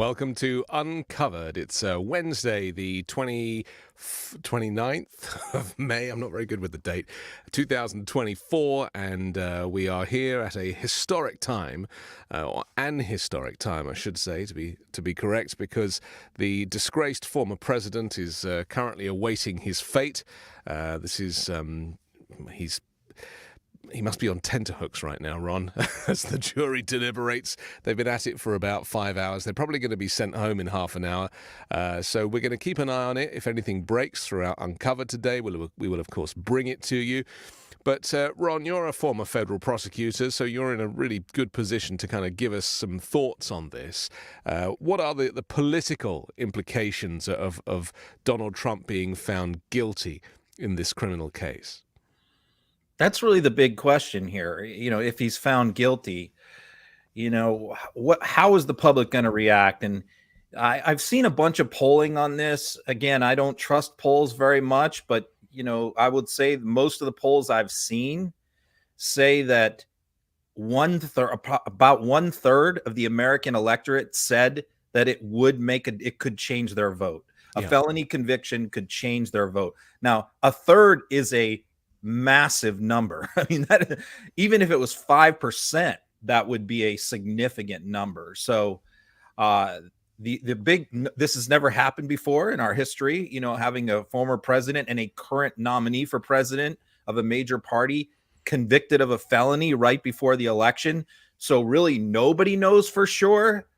Welcome to Uncovered. It's Wednesday, the 29th of May. I'm not very good with the date. 2024, and we are here at a historic time, or an historic time, I should say, to be correct, because the disgraced former president is currently awaiting his fate. He must be on tenterhooks right now, Ron, as the jury deliberates. They've been at it for about 5 hours. They're probably going to be sent home in half an hour. So we're going to keep an eye on it. If anything breaks throughout Uncovered today, we will, of course, bring it to you. But, Ron, you're a former federal prosecutor, so you're in a really good position to kind of give us some thoughts on this. What are the political implications of Donald Trump being found guilty in this criminal case? That's really the big question here. If he's found guilty, how is the public going to react? And I've seen a bunch of polling on this. Again, I don't trust polls very much, but, I would say most of the polls I've seen say that about 1/3 of the American electorate said that it could change their vote. A felony conviction could change their vote. Now, a third is a massive number. I mean, that even if it was 5%, that would be a significant number. So this has never happened before in our history, having a former president and a current nominee for president of a major party convicted of a felony right before the election. So really nobody knows for sure,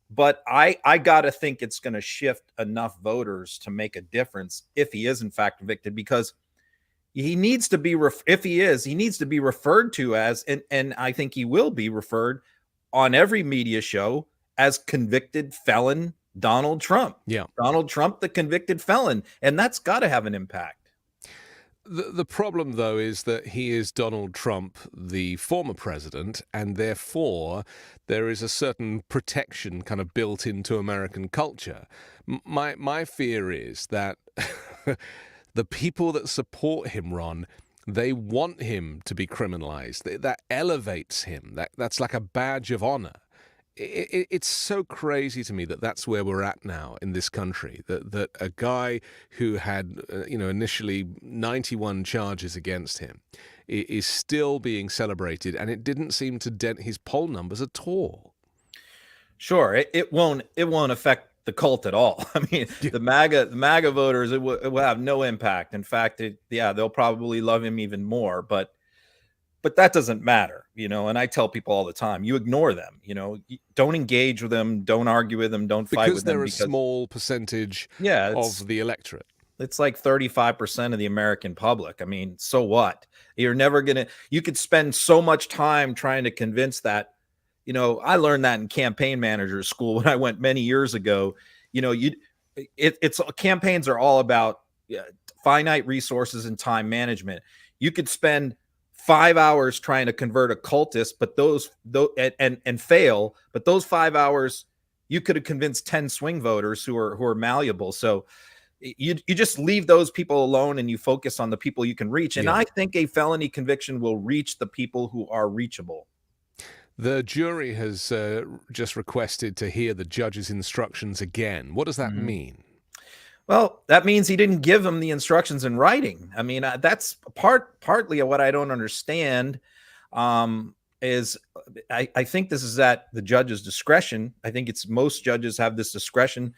but I gotta think it's going to shift enough voters to make a difference if he is in fact convicted, because he needs to be, he needs to be referred to as, and I think he will be referred on every media show as convicted felon Donald Trump. Yeah. Donald Trump, the convicted felon. And that's got to have an impact. The problem, though, is that he is Donald Trump, the former president, and therefore there is a certain protection kind of built into American culture. My fear is that the people that support him, Ron, they want him to be criminalized. That elevates him. That's like a badge of honor. It's so crazy to me that that's where we're at now in this country, that a guy who had, initially 91 charges against him is still being celebrated, and it didn't seem to dent his poll numbers at all. Sure. It won't affect the cult at all. I mean, the MAGA voters, it will have no impact. In fact, they'll probably love him even more, but that doesn't matter, and I tell people all the time, you ignore them, don't engage with them, don't argue with them, don't fight with them. Because they're a small percentage of the electorate. It's like 35% of the American public. I mean, so what? You're never you could spend so much time trying to convince that. I learned that in campaign manager school when I went many years ago. Campaigns are all about finite resources and time management. You could spend 5 hours trying to convert a cultist, but and fail. But those 5 hours, you could have convinced 10 swing voters who are malleable. So you just leave those people alone and you focus on the people you can reach. And I think a felony conviction will reach the people who are reachable. The jury has just requested to hear the judge's instructions again. What does that mean? Well, that means he didn't give them the instructions in writing. I mean, that's partly what I don't understand. Is I think this is at the judge's discretion. I think most judges have this discretion.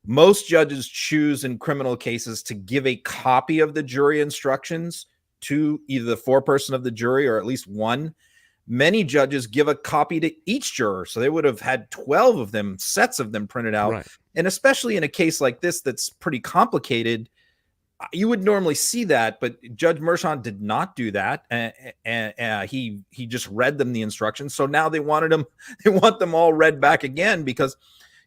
Most judges choose in criminal cases to give a copy of the jury instructions to either the foreperson of the jury or at least one. Many judges give a copy to each juror. So they would have had 12 of them, sets of them printed out. Right. And especially in a case like this, that's pretty complicated, you would normally see that, but Judge Mershon did not do that. And he just read them the instructions. So now they want them all read back again, because,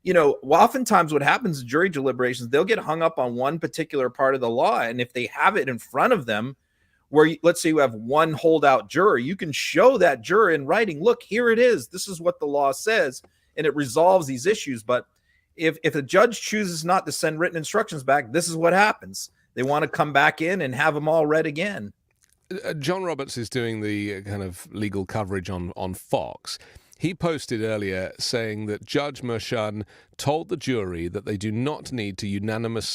oftentimes what happens in jury deliberations, they'll get hung up on one particular part of the law. And if they have it in front of them, where let's say you have one holdout juror, you can show that juror in writing, look, here it is. This is what the law says, and it resolves these issues. But if a judge chooses not to send written instructions back, this is what happens. They want to come back in and have them all read again. John Roberts is doing the kind of legal coverage on Fox. He posted earlier saying that Judge Merchan told the jury that they do not need unanimity,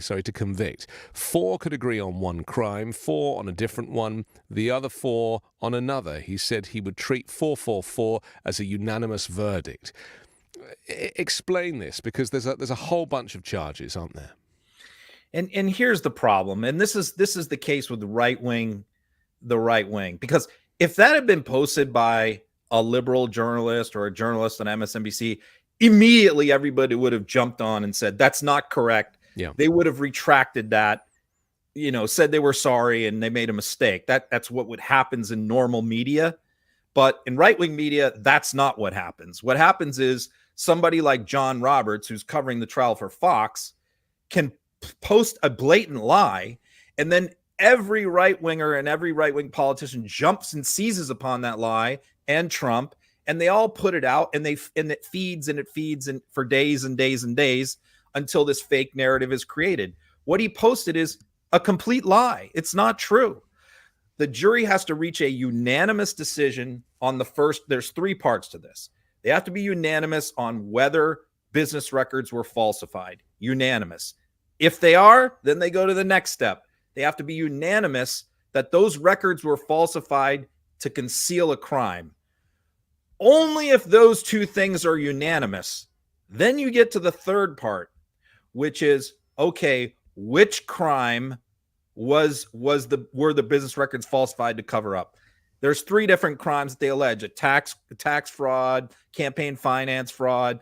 to convict. 4 could agree on one crime, 4 on a different one, the other 4 on another. He said he would treat 444 as a unanimous verdict. Explain this, because there's a whole bunch of charges, aren't there? And here's the problem, and this is the case with the right wing, because if that had been posted by a liberal journalist or a journalist on MSNBC, immediately everybody would have jumped on and said, that's not correct. Yeah. They would have retracted that, said they were sorry and they made a mistake. That's what happens in normal media. But in right-wing media, that's not what happens. What happens is somebody like John Roberts, who's covering the trial for Fox, can post a blatant lie, and then every right-winger and every right-wing politician jumps and seizes upon that lie, and Trump, and they all put it out, and it feeds and for days and days and days until this fake narrative is created. What he posted is a complete lie. It's not true. The jury has to reach a unanimous decision on the first. There's 3 parts to this. They have to be unanimous on whether business records were falsified. Unanimous. If they are, then they go to the next step. They have to be unanimous that those records were falsified to conceal a crime. Only if those 2 things are unanimous, then you get to the third part, which is, okay, which crime were the business records falsified to cover up? There's 3 different crimes that they allege: a tax fraud, campaign finance fraud.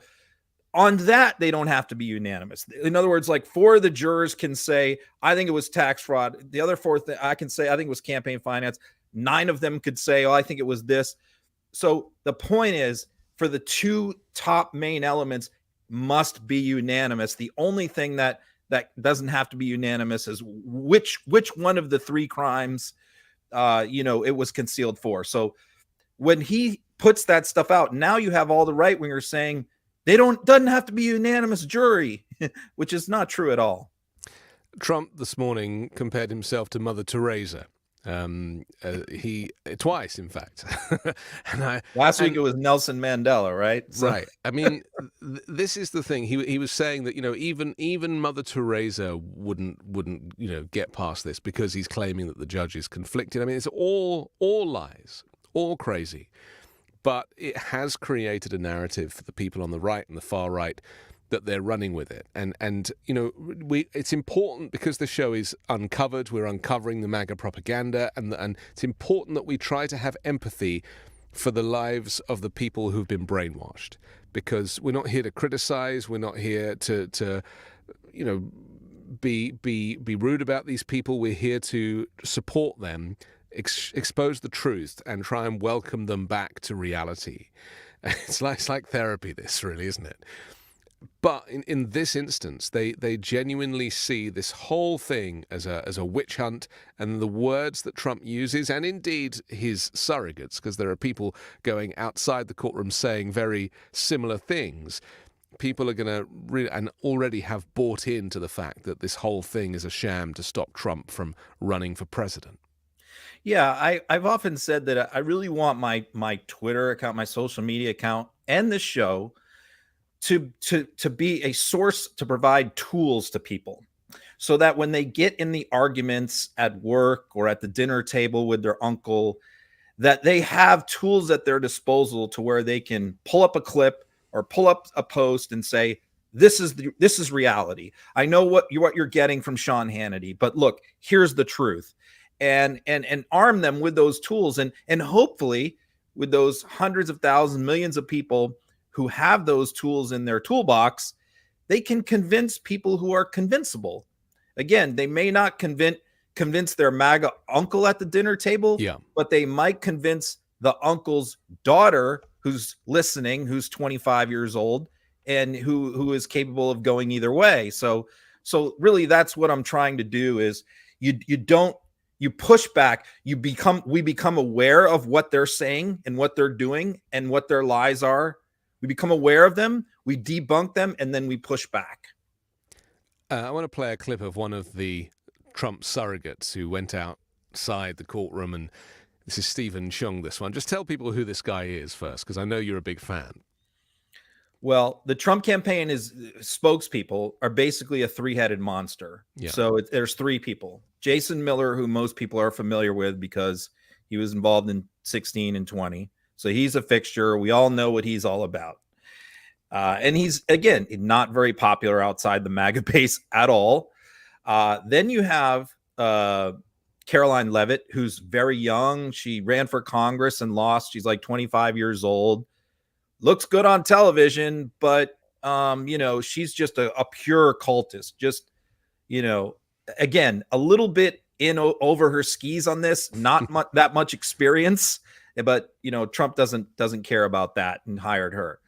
On that, they don't have to be unanimous. In other words, like 4 of the jurors can say, I think it was tax fraud. The other 4, I can say, I think it was campaign finance. 9 of them could say, oh, I think it was this. So the point is, for the 2 top main elements must be unanimous. The only thing that doesn't have to be unanimous is which one of the 3 crimes, it was concealed for. So when he puts that stuff out, now you have all the right wingers saying, doesn't have to be a unanimous jury, which is not true at all. Trump this morning compared himself to Mother Teresa. He twice, in fact. Last week it was Nelson Mandela, right? So. Right. I mean, this is the thing. He was saying that even Mother Teresa wouldn't get past this, because he's claiming that the judge is conflicted. I mean, it's all lies, all crazy. But it has created a narrative for the people on the right and the far right that they're running with it. And it's important, because the show is uncovered. We're uncovering the MAGA propaganda, and it's important that we try to have empathy for the lives of the people who've been brainwashed, because we're not here to criticize. We're not here to be rude about these people. We're here to support them, expose the truth, and try and welcome them back to reality. It's like therapy, this, really, isn't it? But in this instance, they genuinely see this whole thing as a witch hunt, and the words that Trump uses, and indeed his surrogates, because there are people going outside the courtroom saying very similar things. People are going to and already have bought into the fact that this whole thing is a sham to stop Trump from running for president. Yeah, I've often said that I really want my Twitter account, my social media account, and this show to be a source to provide tools to people, so that when they get in the arguments at work or at the dinner table with their uncle, that they have tools at their disposal to where they can pull up a clip or pull up a post and say, this is reality. I know what you're getting from Sean Hannity, but look, here's the truth. And arm them with those tools, and hopefully with those hundreds of thousands, millions of people who have those tools in their toolbox, they can convince people who are convincible. Again, they may not convince their MAGA uncle at the dinner table, but they might convince the uncle's daughter who's listening, who's 25 years old, and who is capable of going either way. So really, that's what I'm trying to do. Is you push back, we become aware of what they're saying and what they're doing and what their lies are. We become aware of them, we debunk them, and then we push back. I want to play a clip of one of the Trump surrogates who went outside the courtroom, and This is Stephen Chung, this one. Just tell people who this guy is first, because I know you're a big fan. Well, the Trump campaign spokespeople are basically a three-headed monster. Yeah. So there's three people. Jason Miller, who most people are familiar with because he was involved in 16 and 20. So he's a fixture. We all know what he's all about. And he's, again, not very popular outside the MAGA base at all. Then you have Caroline Leavitt, who's very young. She ran for Congress and lost. She's like 25 years old. Looks good on television, but, she's just a pure cultist. Just, again, a little bit over her skis on this, not that much experience, but, Trump doesn't care about that and hired her.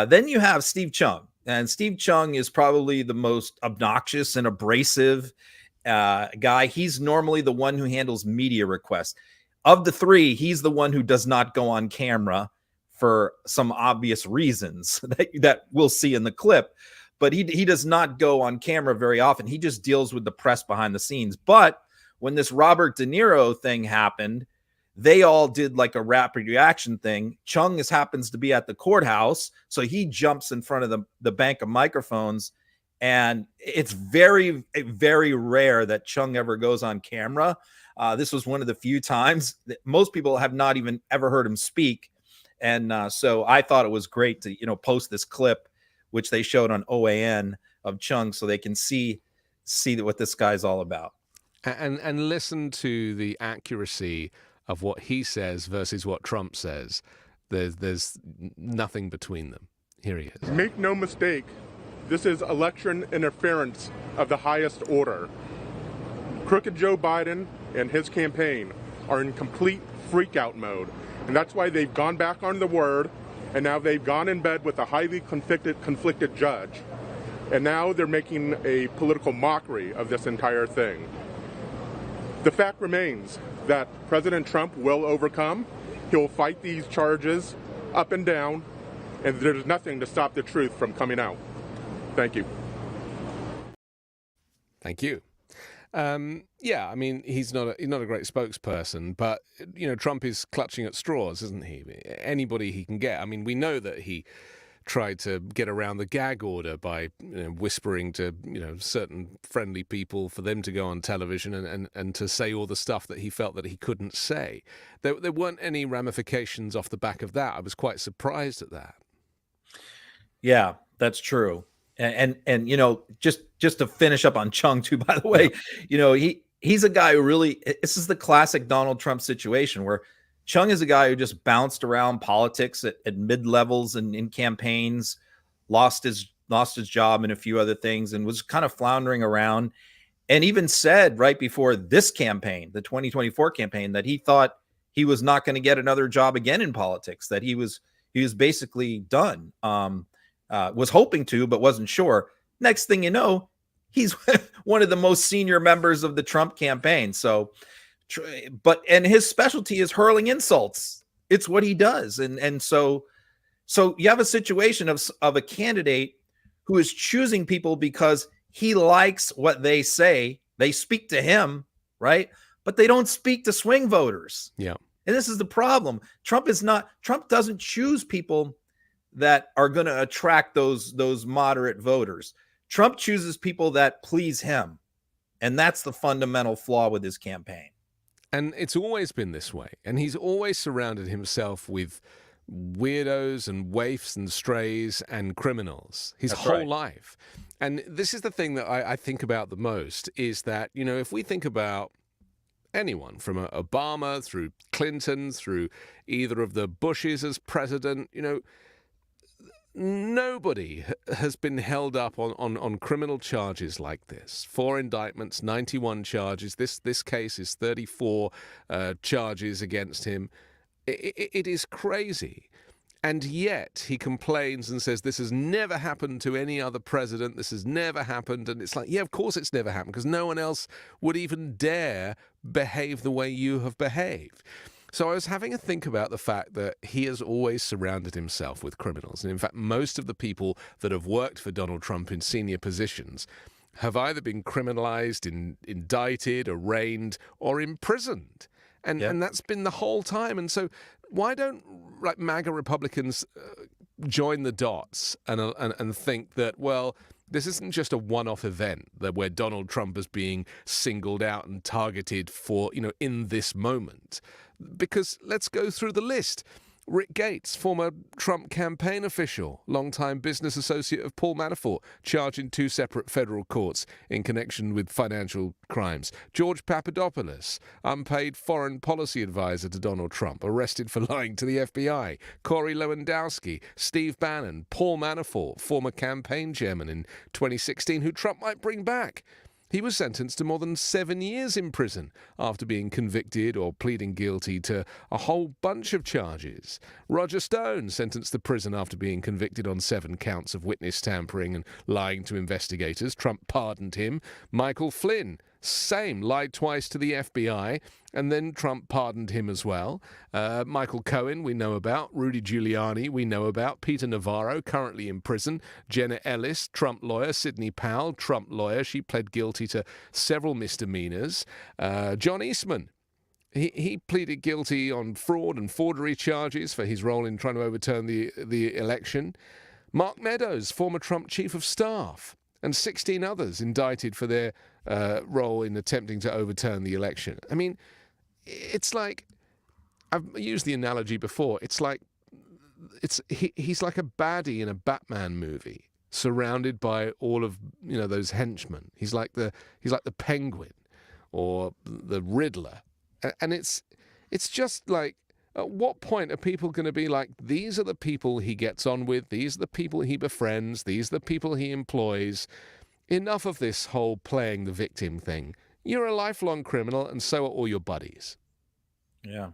Then you have Steve Chung, and Steve Chung is probably the most obnoxious and abrasive guy. He's normally the one who handles media requests. Of the three, he's the one who does not go on camera for some obvious reasons that we'll see in the clip. But he does not go on camera very often. He just deals with the press behind the scenes. But when this Robert De Niro thing happened, they all did like a rapid reaction thing. Chung happens to be at the courthouse, so he jumps in front of the bank of microphones. And it's very, very rare that Chung ever goes on camera. This was one of the few times that most people have not even ever heard him speak. And so I thought it was great to, post this clip, which they showed on OAN of Chung, so they can see what this guy's all about. And listen to the accuracy of what he says versus what Trump says. There's nothing between them. Here he is. Make no mistake, this is election interference of the highest order. Crooked Joe Biden and his campaign are in complete freakout mode. And that's why they've gone back on the word, and now they've gone in bed with a highly conflicted judge. And now they're making a political mockery of this entire thing. The fact remains that President Trump will overcome. He'll fight these charges up and down, and there's nothing to stop the truth from coming out. Thank you. Thank you. Yeah, I mean, he's not a great spokesperson, but, Trump is clutching at straws, isn't he? Anybody he can get. I mean, we know that he tried to get around the gag order by whispering to, certain friendly people for them to go on television and to say all the stuff that he felt that he couldn't say. There weren't any ramifications off the back of that. I was quite surprised at that. Yeah, that's true. And just to finish up on Chung too, by the way, he's a guy who really, this is the classic Donald Trump situation where Chung is a guy who just bounced around politics at mid-levels and in campaigns, lost his job and a few other things, and was kind of floundering around, and even said right before this campaign, the 2024 campaign, that he thought he was not going to get another job again in politics, that he was basically done. Was hoping to, but wasn't sure. Next thing you know, he's one of the most senior members of the Trump campaign. So, and his specialty is hurling insults. It's what he does. And so you have a situation of a candidate who is choosing people because he likes what they say. They speak to him, right? But they don't speak to swing voters. Yeah. And this is the problem. Trump doesn't choose people that are going to attract those moderate voters. Trump chooses people that please him. And that's the fundamental flaw with his campaign. And it's always been this way. And he's always surrounded himself with weirdos and waifs and strays and criminals his whole life. And this is the thing that I think about the most, is that, if we think about anyone from Obama through Clinton, through either of the Bushes as president, nobody has been held up on criminal charges like this. 4 indictments, 91 charges. This case is 34 charges against him. It is crazy. And yet he complains and says this has never happened to any other president. This has never happened. And it's like, yeah, of course it's never happened, because no one else would even dare behave the way you have behaved. So I was having a think about the fact that he has always surrounded himself with criminals. And in fact, most of the people that have worked for Donald Trump in senior positions have either been criminalized, indicted, arraigned, or imprisoned. and that's been the whole time. And so why don't like MAGA Republicans join the dots and think that, well, this isn't just a one-off event that where Donald Trump is being singled out and targeted for, in this moment? Because let's go through the list. Rick Gates, former Trump campaign official, longtime business associate of Paul Manafort, charged in 2 separate federal courts in connection with financial crimes. George Papadopoulos, unpaid foreign policy advisor to Donald Trump, arrested for lying to the FBI. Corey Lewandowski, Steve Bannon, Paul Manafort, former campaign chairman in 2016, who Trump might bring back. He was sentenced to more than 7 years in prison after being convicted or pleading guilty to a whole bunch of charges. Roger Stone sentenced to prison after being convicted on 7 counts of witness tampering and lying to investigators. Trump pardoned him. Michael Flynn, same, lied twice to the FBI, and then Trump pardoned him as well. Michael Cohen, we know about. Rudy Giuliani, we know about. Peter Navarro, currently in prison. Jenna Ellis, Trump lawyer. Sidney Powell, Trump lawyer. She pled guilty to several misdemeanors. John Eastman, he pleaded guilty on fraud and forgery charges for his role in trying to overturn the election. Mark Meadows, former Trump chief of staff, and 16 others indicted for their role in attempting to overturn the election. I mean, it's like, I've used the analogy before, it's like he's like a baddie in a Batman movie, surrounded by all of those henchmen. He's like the Penguin or the Riddler, and it's just like, at what point are people going to be like, these are the people he gets on with, these are the people he befriends, these are the people he employs? Enough of this whole playing the victim thing. You're a lifelong criminal, and so are all your buddies. Yeah.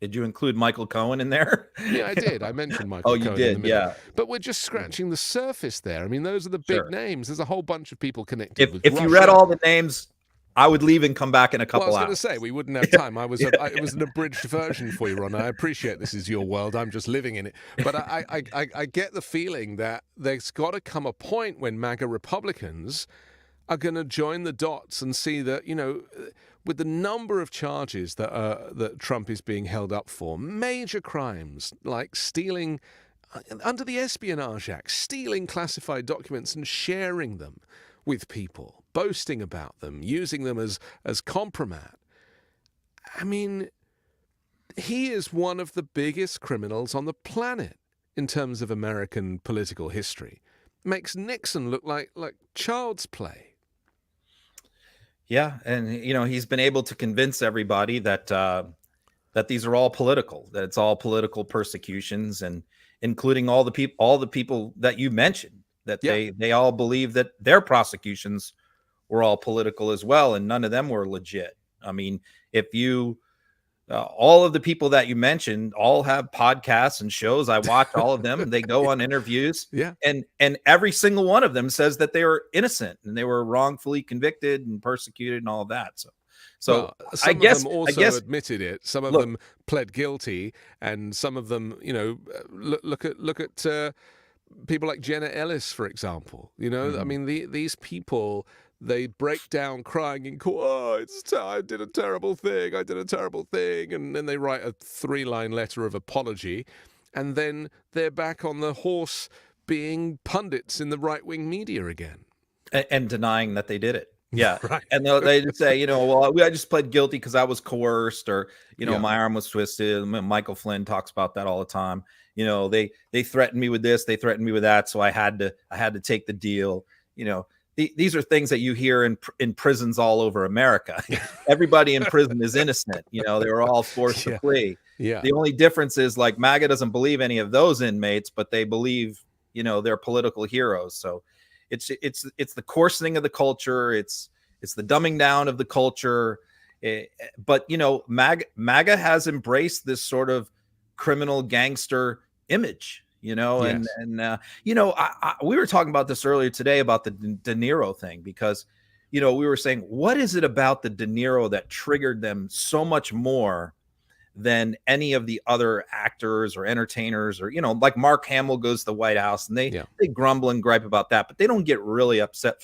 Did you include Michael Cohen in there? Yeah, I did. I mentioned Michael Cohen. Oh, you did, yeah. But we're just scratching the surface there. I mean, those are the big names. There's a whole bunch of people connected with Russia. If you read all the names, I would leave and come back in a couple hours. I was going to say, we wouldn't have time. It was an abridged version for you, Ron. I appreciate this is your world. I'm just living in it. But I get the feeling that there's got to come a point when MAGA Republicans are going to join the dots and see that, with the number of charges that Trump is being held up for, major crimes like stealing, under the Espionage Act, stealing classified documents and sharing them with people, boasting about them, using them as compromat. I mean, he is one of the biggest criminals on the planet in terms of American political history. Makes Nixon look like child's play. Yeah, and he's been able to convince everybody that these are all political, that it's all political persecutions, and including all the people that you mentioned, that they all believe that their prosecutions were all political as well, and none of them were legit. I mean, if you all of the people that you mentioned all have podcasts and shows. I watch all of them. They go on interviews. Yeah. And every single one of them says that they were innocent and they were wrongfully convicted and persecuted and all of that. So some of them also admitted it. Some of them pled guilty, and some of them, look at people like Jenna Ellis, for example. I mean, these people, they break down crying in court. Oh, I did a terrible thing. And then they write a 3-line letter of apology. And then they're back on the horse being pundits in the right-wing media again. And denying that they did it. Yeah. Right. And they just say, I just pled guilty because I was coerced, or, my arm was twisted. Michael Flynn talks about that all the time. They threatened me with this, they threatened me with that. So I had to take the deal. These are things that you hear in prisons all over America. Everybody in prison is innocent. They were all forced to plea. Yeah. The only difference is, like, MAGA doesn't believe any of those inmates, but they believe, they're political heroes. So it's the coarsening of the culture. It's the dumbing down of the culture. But MAGA has embraced this sort of criminal gangster image. Yes. We were talking about this earlier today about the De Niro thing, because, we were saying, what is it about the De Niro that triggered them so much more than any of the other actors or entertainers, or, like Mark Hamill goes to the White House and they grumble and gripe about that, but they don't get really upset.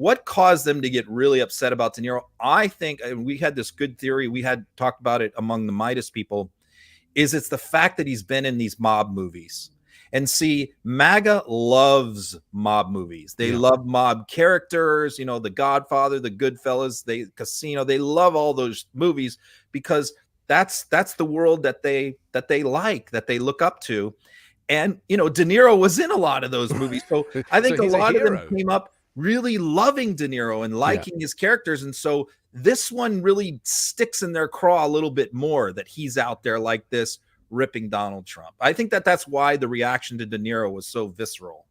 what caused them to get really upset about De Niro? I think, and we had this good theory, we had talked about it among the Midas people, is it's the fact that he's been in these mob movies. And see, MAGA loves mob movies. They love mob characters, you know, The Godfather, The Goodfellas, Casino. They love all those movies because that's the world that they like, that they look up to. And, you know, De Niro was in a lot of those movies. So I think a lot of them came up really loving De Niro and liking his characters. And so this one really sticks in their craw a little bit more, that he's out there like this ripping Donald Trump. I think that's why the reaction to De Niro was so visceral.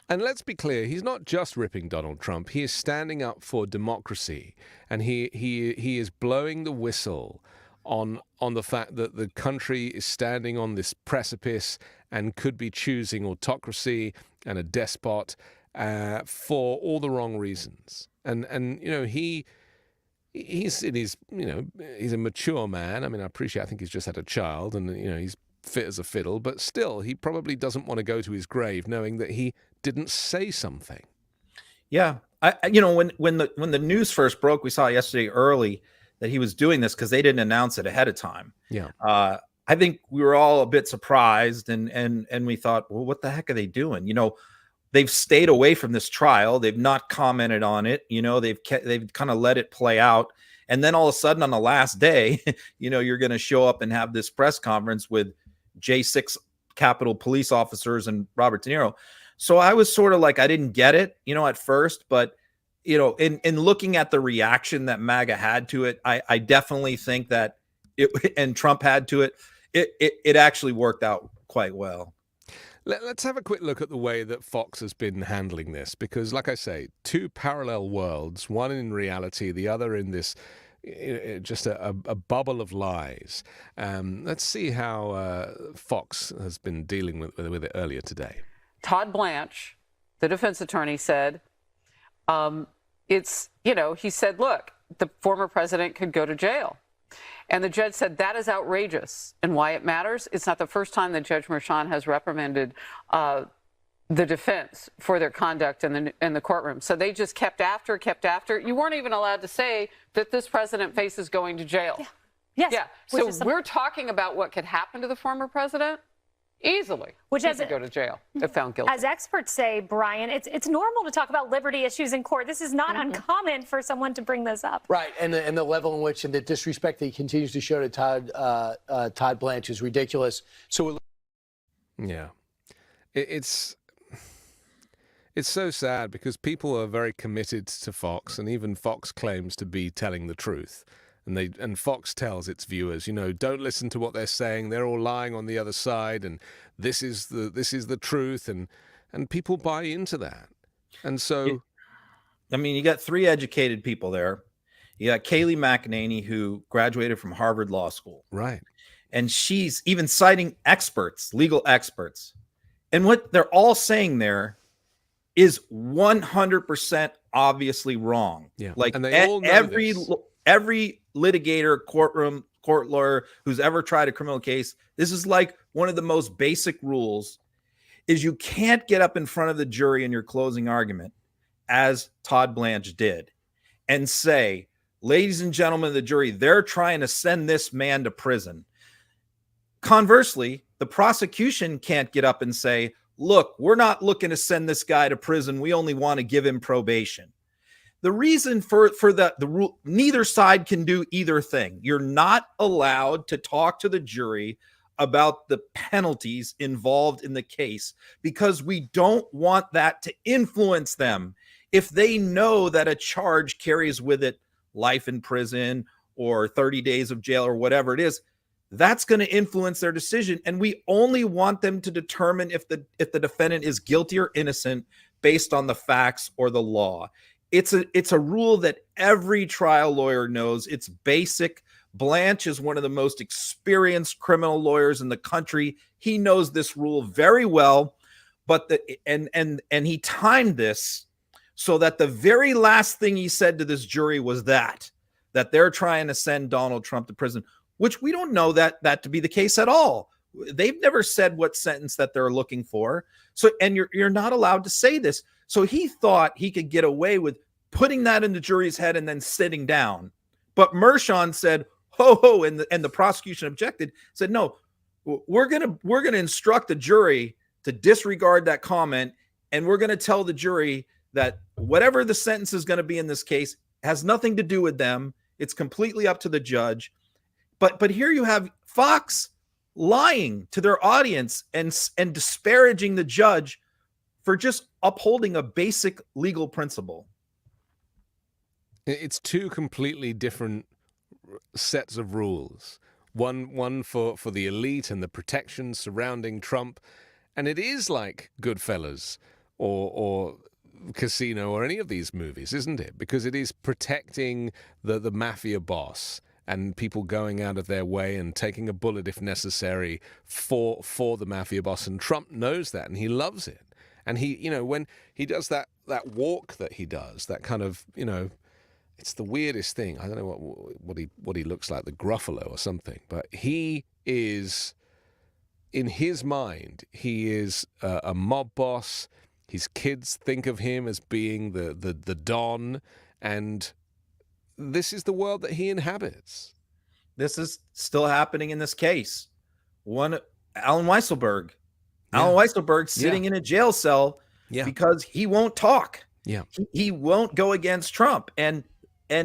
And let's be clear, he's not just ripping Donald Trump. He is standing up for democracy, and he is blowing the whistle on the fact that the country is standing on this precipice and could be choosing autocracy and a despot for all the wrong reasons. And you know, he's in his, you know, he's a mature man. I mean, I think he's just had a child, and you know, he's fit as a fiddle, but still, he probably doesn't want to go to his grave knowing that he didn't say something. Yeah, you know, when the news first broke, we saw yesterday early that he was doing this because they didn't announce it ahead of time. Yeah. I think we were all a bit surprised, and we thought, well, what the heck are they doing? You know, they've stayed away from this trial. They've not commented on it. You know, they've kind of let it play out. And then all of a sudden on the last day, you know, you're going to show up and have this press conference with J6 Capitol police officers and Robert De Niro. So I was sort of like, I didn't get it, you know, at first, but you know, in looking at the reaction that MAGA had to it, I definitely think that and Trump had to it, it actually worked out quite well. Let's have a quick look at the way that Fox has been handling this, because like I say, two parallel worlds, one in reality, the other in this just a bubble of lies. Let's see how Fox has been dealing with it earlier today. Todd Blanche, the defense attorney, said, he said, look, the former president could go to jail. And the judge said, that is outrageous. And why it matters? It's not the first time that Judge Merchan has reprimanded the defense for their conduct in the courtroom. So they just kept after. You weren't even allowed to say that this president faces going to jail. Yeah. Yes. Yeah. So we're talking about what could happen to the former president. Easily, which has to go to jail if found guilty. As experts say, Brian, it's normal to talk about liberty issues in court. This is not uncommon for someone to bring this up. Right, and the level in which and the disrespect that he continues to show to Todd Blanche is ridiculous. So, yeah, it's so sad because people are very committed to Fox, and even Fox claims to be telling the truth. And Fox tells its viewers, you know, don't listen to what they're saying. They're all lying on the other side, and this is the truth, and people buy into that. And so, I mean, you got three educated people there. You got Kayleigh McEnany, who graduated from Harvard Law School, right? And she's even citing experts, legal experts, and what they're all saying there is 100% obviously wrong. Yeah, like and they all know every litigator, court lawyer who's ever tried a criminal case, this is like one of the most basic rules, is you can't get up in front of the jury in your closing argument, as Todd Blanche did, and say, ladies and gentlemen of the jury, they're trying to send this man to prison. Conversely, the prosecution can't get up and say, look, we're not looking to send this guy to prison. We only want to give him probation. The reason for the rule, neither side can do either thing. You're not allowed to talk to the jury about the penalties involved in the case because we don't want that to influence them. If they know that a charge carries with it life in prison or 30 days of jail or whatever it is, that's going to influence their decision. And we only want them to determine if the defendant is guilty or innocent based on the facts or the law. It's a rule that every trial lawyer knows. It's basic. Blanche is one of the most experienced criminal lawyers in the country. He knows this rule very well, but and he timed this so that the very last thing he said to this jury was that they're trying to send Donald Trump to prison, which we don't know that to be the case at all. They've never said what sentence that they're looking for. So, and you're not allowed to say this. So he thought he could get away with putting that in the jury's head and then sitting down. But Mershon said, ho, ho, and the prosecution objected, said, no, we're gonna instruct the jury to disregard that comment, and we're gonna tell the jury that whatever the sentence is gonna be in this case has nothing to do with them. It's completely up to the judge. But here you have Fox lying to their audience and disparaging the judge for just upholding a basic legal principle. It's two completely different sets of rules. One for the elite and the protections surrounding Trump, and it is like Goodfellas or Casino or any of these movies, isn't it? Because it is protecting the mafia boss and people going out of their way and taking a bullet if necessary for the mafia boss. And Trump knows that, and he loves it. And he, you know, when he does that walk that he does, that kind of, you know, it's the weirdest thing. I don't know what he looks like, the Gruffalo or something. But he is, in his mind, he is a mob boss. His kids think of him as being the Don, and this is the world that he inhabits. This is still happening in this case. Alan Weisselberg. Yeah. Alan Weisselberg sitting in a jail cell because he won't talk. Yeah. He won't go against Trump. And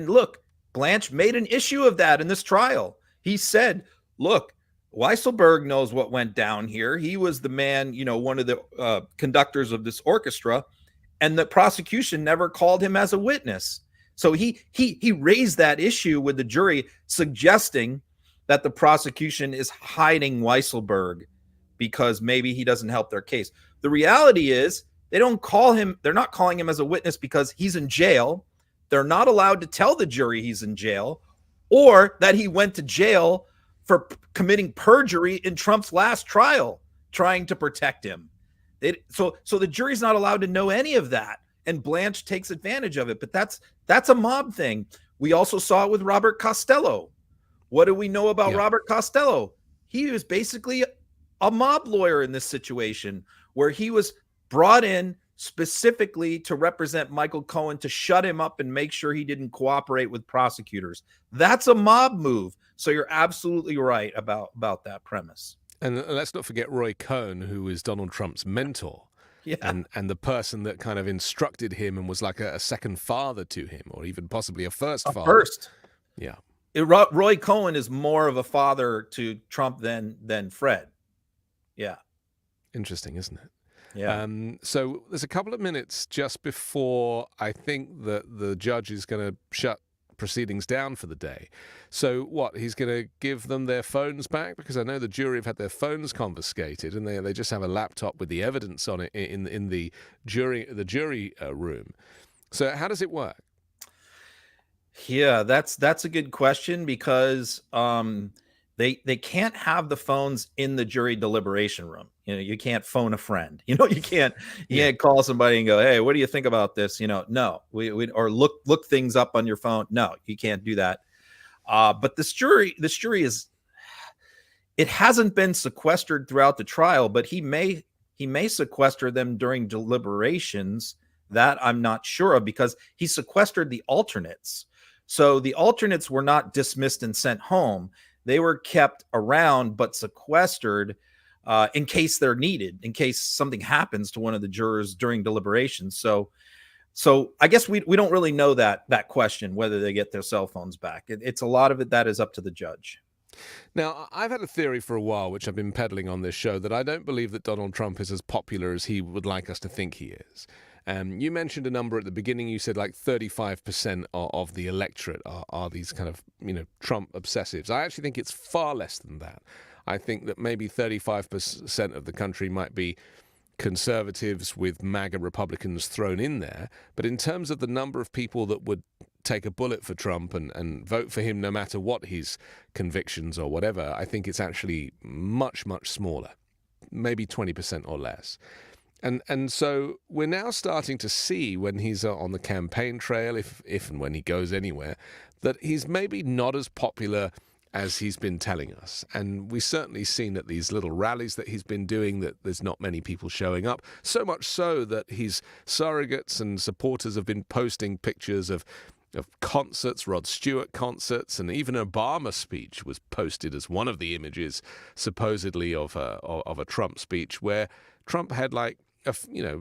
look, Blanche made an issue of that in this trial. He said, look, Weisselberg knows what went down here. He was the man, you know, one of the conductors of this orchestra, and the prosecution never called him as a witness. So he raised that issue with the jury, suggesting that the prosecution is hiding Weisselberg because maybe he doesn't help their case. The reality is they don't call him. They're not calling him as a witness because he's in jail. They're not allowed to tell the jury he's in jail or that he went to jail for committing perjury in Trump's last trial, trying to protect him. So the jury's not allowed to know any of that. And Blanche takes advantage of it. But that's a mob thing. We also saw it with Robert Costello. What do we know about Robert Costello? He was basically a mob lawyer in this situation where he was brought in specifically to represent Michael Cohen, to shut him up and make sure he didn't cooperate with prosecutors. That's a mob move. So you're absolutely right about that premise. And let's not forget Roy Cohn, who is Donald Trump's mentor. Yeah. And the person that kind of instructed him and was like a second father to him, or even possibly a first father. Yeah. Roy Cohn is more of a father to Trump than Fred. Yeah. Interesting, isn't it? Yeah. So there's a couple of minutes just before I think that the judge is going to shut proceedings down for the day. So what, he's going to give them their phones back? Because I know the jury have had their phones confiscated, and they just have a laptop with the evidence on it in the jury room. So how does it work? Yeah, that's a good question, because they can't have the phones in the jury deliberation room. You know, you can't phone a friend. You know, you can't call somebody and go, hey, what do you think about this? You know, no, or look things up on your phone. No, you can't do that. But this jury it hasn't been sequestered throughout the trial, but he may sequester them during deliberations. That I'm not sure of, because he sequestered the alternates. So the alternates were not dismissed and sent home. They were kept around but sequestered in case they're needed, in case something happens to one of the jurors during deliberations. So I guess we don't really know that question, whether they get their cell phones back. It's a lot of it that is up to the judge. Now, I've had a theory for a while, which I've been peddling on this show, that I don't believe that Donald Trump is as popular as he would like us to think he is. You mentioned a number at the beginning. You said like 35% of the electorate are these kind of, you know, Trump obsessives. I actually think it's far less than that. I think that maybe 35% of the country might be conservatives with MAGA Republicans thrown in there. But in terms of the number of people that would take a bullet for Trump and vote for him no matter what his convictions or whatever, I think it's actually much, much smaller, maybe 20% or less. And so we're now starting to see, when he's on the campaign trail, if and when he goes anywhere, that he's maybe not as popular as he's been telling us. And we've certainly seen at these little rallies that he's been doing that there's not many people showing up. So much so that his surrogates and supporters have been posting pictures of concerts, Rod Stewart concerts, and even an Obama speech was posted as one of the images, supposedly of a Trump speech, where Trump had like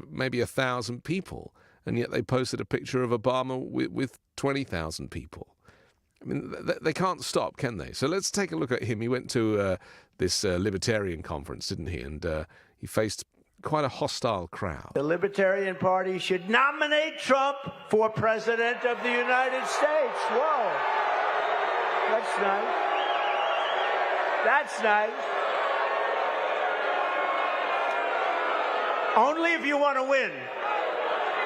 maybe 1,000 people, and yet they posted a picture of Obama with 20,000 people. I mean, they can't stop, can they? So let's take a look at him. He went to this Libertarian conference, didn't he? And he faced quite a hostile crowd. The Libertarian Party should nominate Trump for President of the United States. Whoa. That's nice. That's nice. Only if you want to win.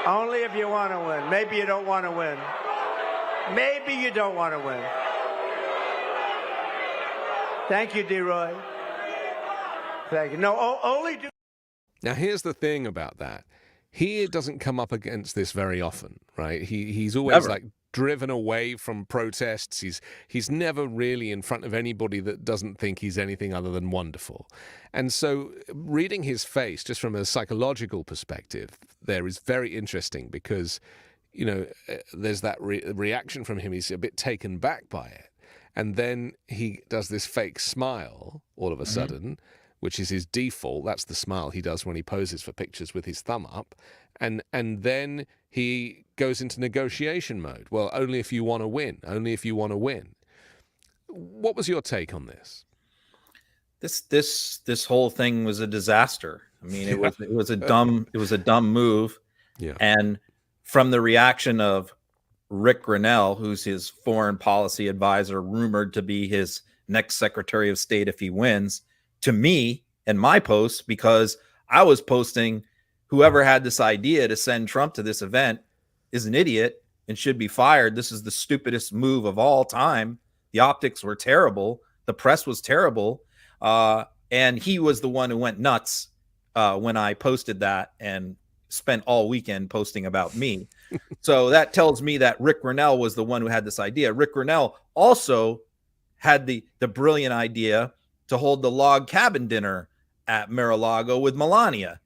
Only if you want to win. Maybe you don't want to win. Maybe you don't want to win. Thank you, D-Roy. Thank you. No, only do. Now, here's the thing about that. He doesn't come up against this very often, right? He's always like driven away from protests. He's never really in front of anybody that doesn't think he's anything other than wonderful. And so reading his face, just from a psychological perspective, there is very interesting because there's that reaction from him. He's a bit taken back by it. And then he does this fake smile all of a sudden, which is his default. That's the smile he does when he poses for pictures with his thumb up. And then he goes into negotiation mode. Well, only if you want to win. Only if you want to win. What was your take on this? This whole thing was a disaster. I mean, it was a dumb move. Yeah. And from the reaction of Rick Grinnell, who's his foreign policy advisor, rumored to be his next Secretary of State if he wins, to me and my posts, because I was posting, whoever had this idea to send Trump to this event is an idiot and should be fired. This is the stupidest move of all time. The optics were terrible. The press was terrible. And he was the one who went nuts when I posted that and spent all weekend posting about me. So that tells me that Rick Grinnell was the one who had this idea. Rick Grinnell also had the brilliant idea to hold the log cabin dinner at Mar-a-Lago with Melania,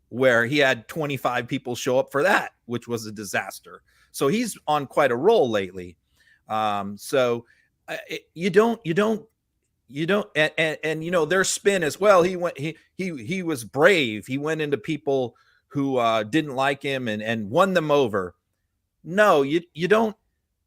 where he had 25 people show up for that, which was a disaster. So he's on quite a roll lately. You don't, and their spin as well. He was brave. He went into people who didn't like him and won them over. No, you don't.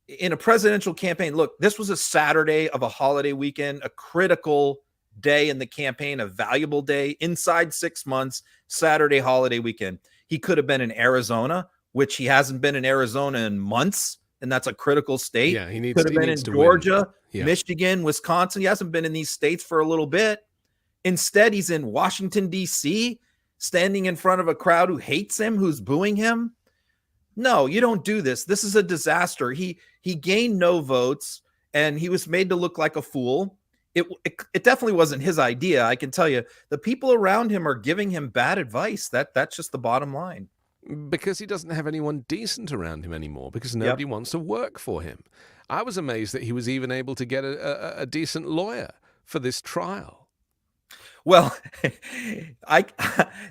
In a presidential campaign, look, this was a Saturday of a holiday weekend, a critical day in the campaign, a valuable day inside 6 months, Saturday holiday weekend. He could have been in Arizona, which he hasn't been in Arizona in months, and that's a critical state. Yeah, he could have been in Georgia, yeah. Michigan, Wisconsin. He hasn't been in these states for a little bit. Instead, he's in Washington, D.C., standing in front of a crowd who hates him, who's booing him. No, you don't do this. This is a disaster. He gained no votes, and he was made to look like a fool. It definitely wasn't his idea. I can tell you, the people around him are giving him bad advice. That's just the bottom line. Because he doesn't have anyone decent around him anymore, because nobody wants to work for him. I was amazed that he was even able to get a decent lawyer for this trial. Well,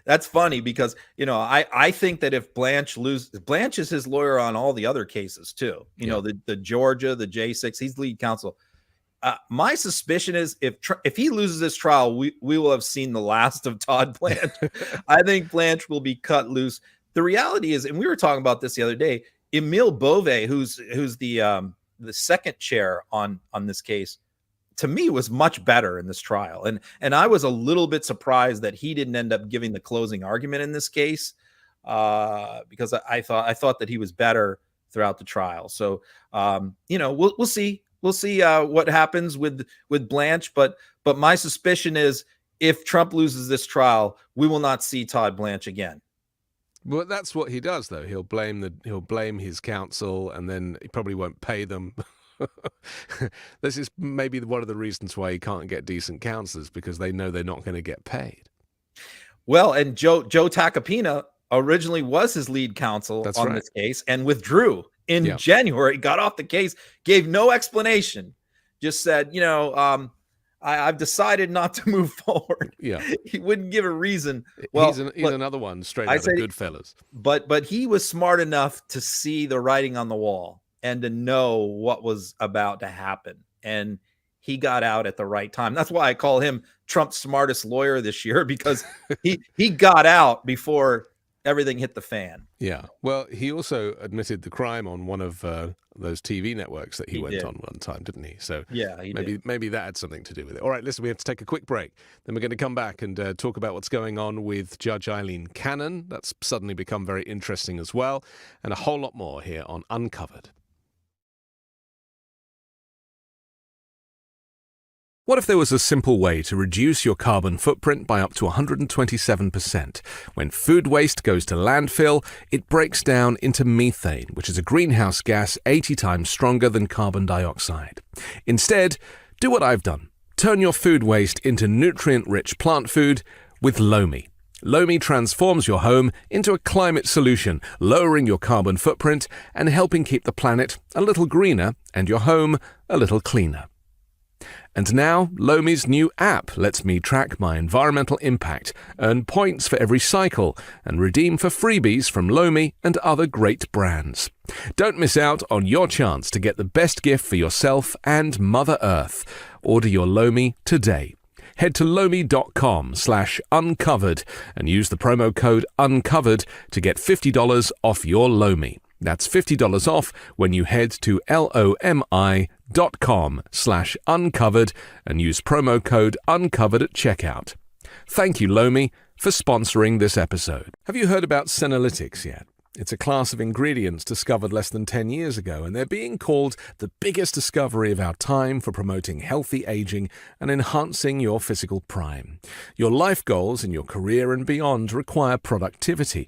that's funny because, I think that if Blanche is his lawyer on all the other cases too. The Georgia, the J6, he's lead counsel. My suspicion is if he loses this trial, we will have seen the last of Todd Blanche. I think Blanche will be cut loose. The reality is, and we were talking about this the other day, Emile Beauvais, who's the second chair on this case, to me was much better in this trial. And I was a little bit surprised that he didn't end up giving the closing argument in this case, because I thought that he was better throughout the trial. So, we'll see. We'll see what happens with Blanche. But my suspicion is if Trump loses this trial, we will not see Todd Blanche again. Well, that's what he does, though. He'll blame his counsel, and then he probably won't pay them. This is maybe one of the reasons why he can't get decent counselors, because they know they're not going to get paid. Well, and Joe Tacopina originally was his lead counsel on this case and withdrew in January, got off the case, gave no explanation, just said, I've decided not to move forward. Yeah. He wouldn't give a reason. Well, he's another one straight out of Goodfellas. But he was smart enough to see the writing on the wall and to know what was about to happen. And he got out at the right time. That's why I call him Trump's smartest lawyer this year, because he got out before everything hit the fan. Yeah. Well, he also admitted the crime on one of those TV networks that he went on one time, didn't he? So yeah, maybe that had something to do with it. All right, listen, we have to take a quick break. Then we're going to come back and talk about what's going on with Judge Eileen Cannon. That's suddenly become very interesting as well. And a whole lot more here on Uncovered. What if there was a simple way to reduce your carbon footprint by up to 127%? When food waste goes to landfill, it breaks down into methane, which is a greenhouse gas 80 times stronger than carbon dioxide. Instead, do what I've done. Turn your food waste into nutrient-rich plant food with Lomi. Lomi transforms your home into a climate solution, lowering your carbon footprint and helping keep the planet a little greener and your home a little cleaner. And now, Lomi's new app lets me track my environmental impact, earn points for every cycle, and redeem for freebies from Lomi and other great brands. Don't miss out on your chance to get the best gift for yourself and Mother Earth. Order your Lomi today. Head to lomi.com/uncovered and use the promo code UNCOVERED to get $50 off your Lomi. That's $50 off when you head to lomi.com/uncovered and use promo code UNCOVERED at checkout. Thank you, Lomi, for sponsoring this episode. Have you heard about senolytics yet? It's a class of ingredients discovered less than 10 years ago, and they're being called the biggest discovery of our time for promoting healthy aging and enhancing your physical prime. Your life goals in your career and beyond require productivity.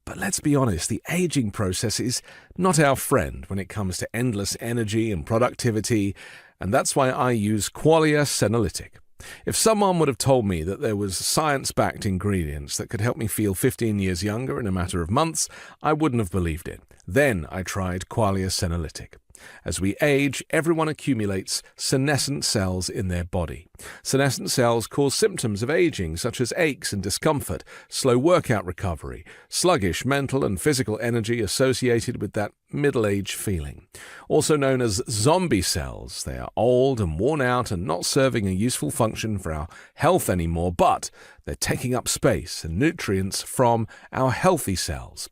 But let's be honest, the aging process is not our friend when it comes to endless energy and productivity, and that's why I use Qualia Senolytic. If someone would have told me that there was science-backed ingredients that could help me feel 15 years younger in a matter of months, I wouldn't have believed it. Then I tried Qualia Senolytic. As we age, everyone accumulates senescent cells in their body. Senescent cells cause symptoms of aging, such as aches and discomfort, slow workout recovery, sluggish mental and physical energy associated with that middle-age feeling. Also known as zombie cells, they are old and worn out and not serving a useful function for our health anymore, but they're taking up space and nutrients from our healthy cells.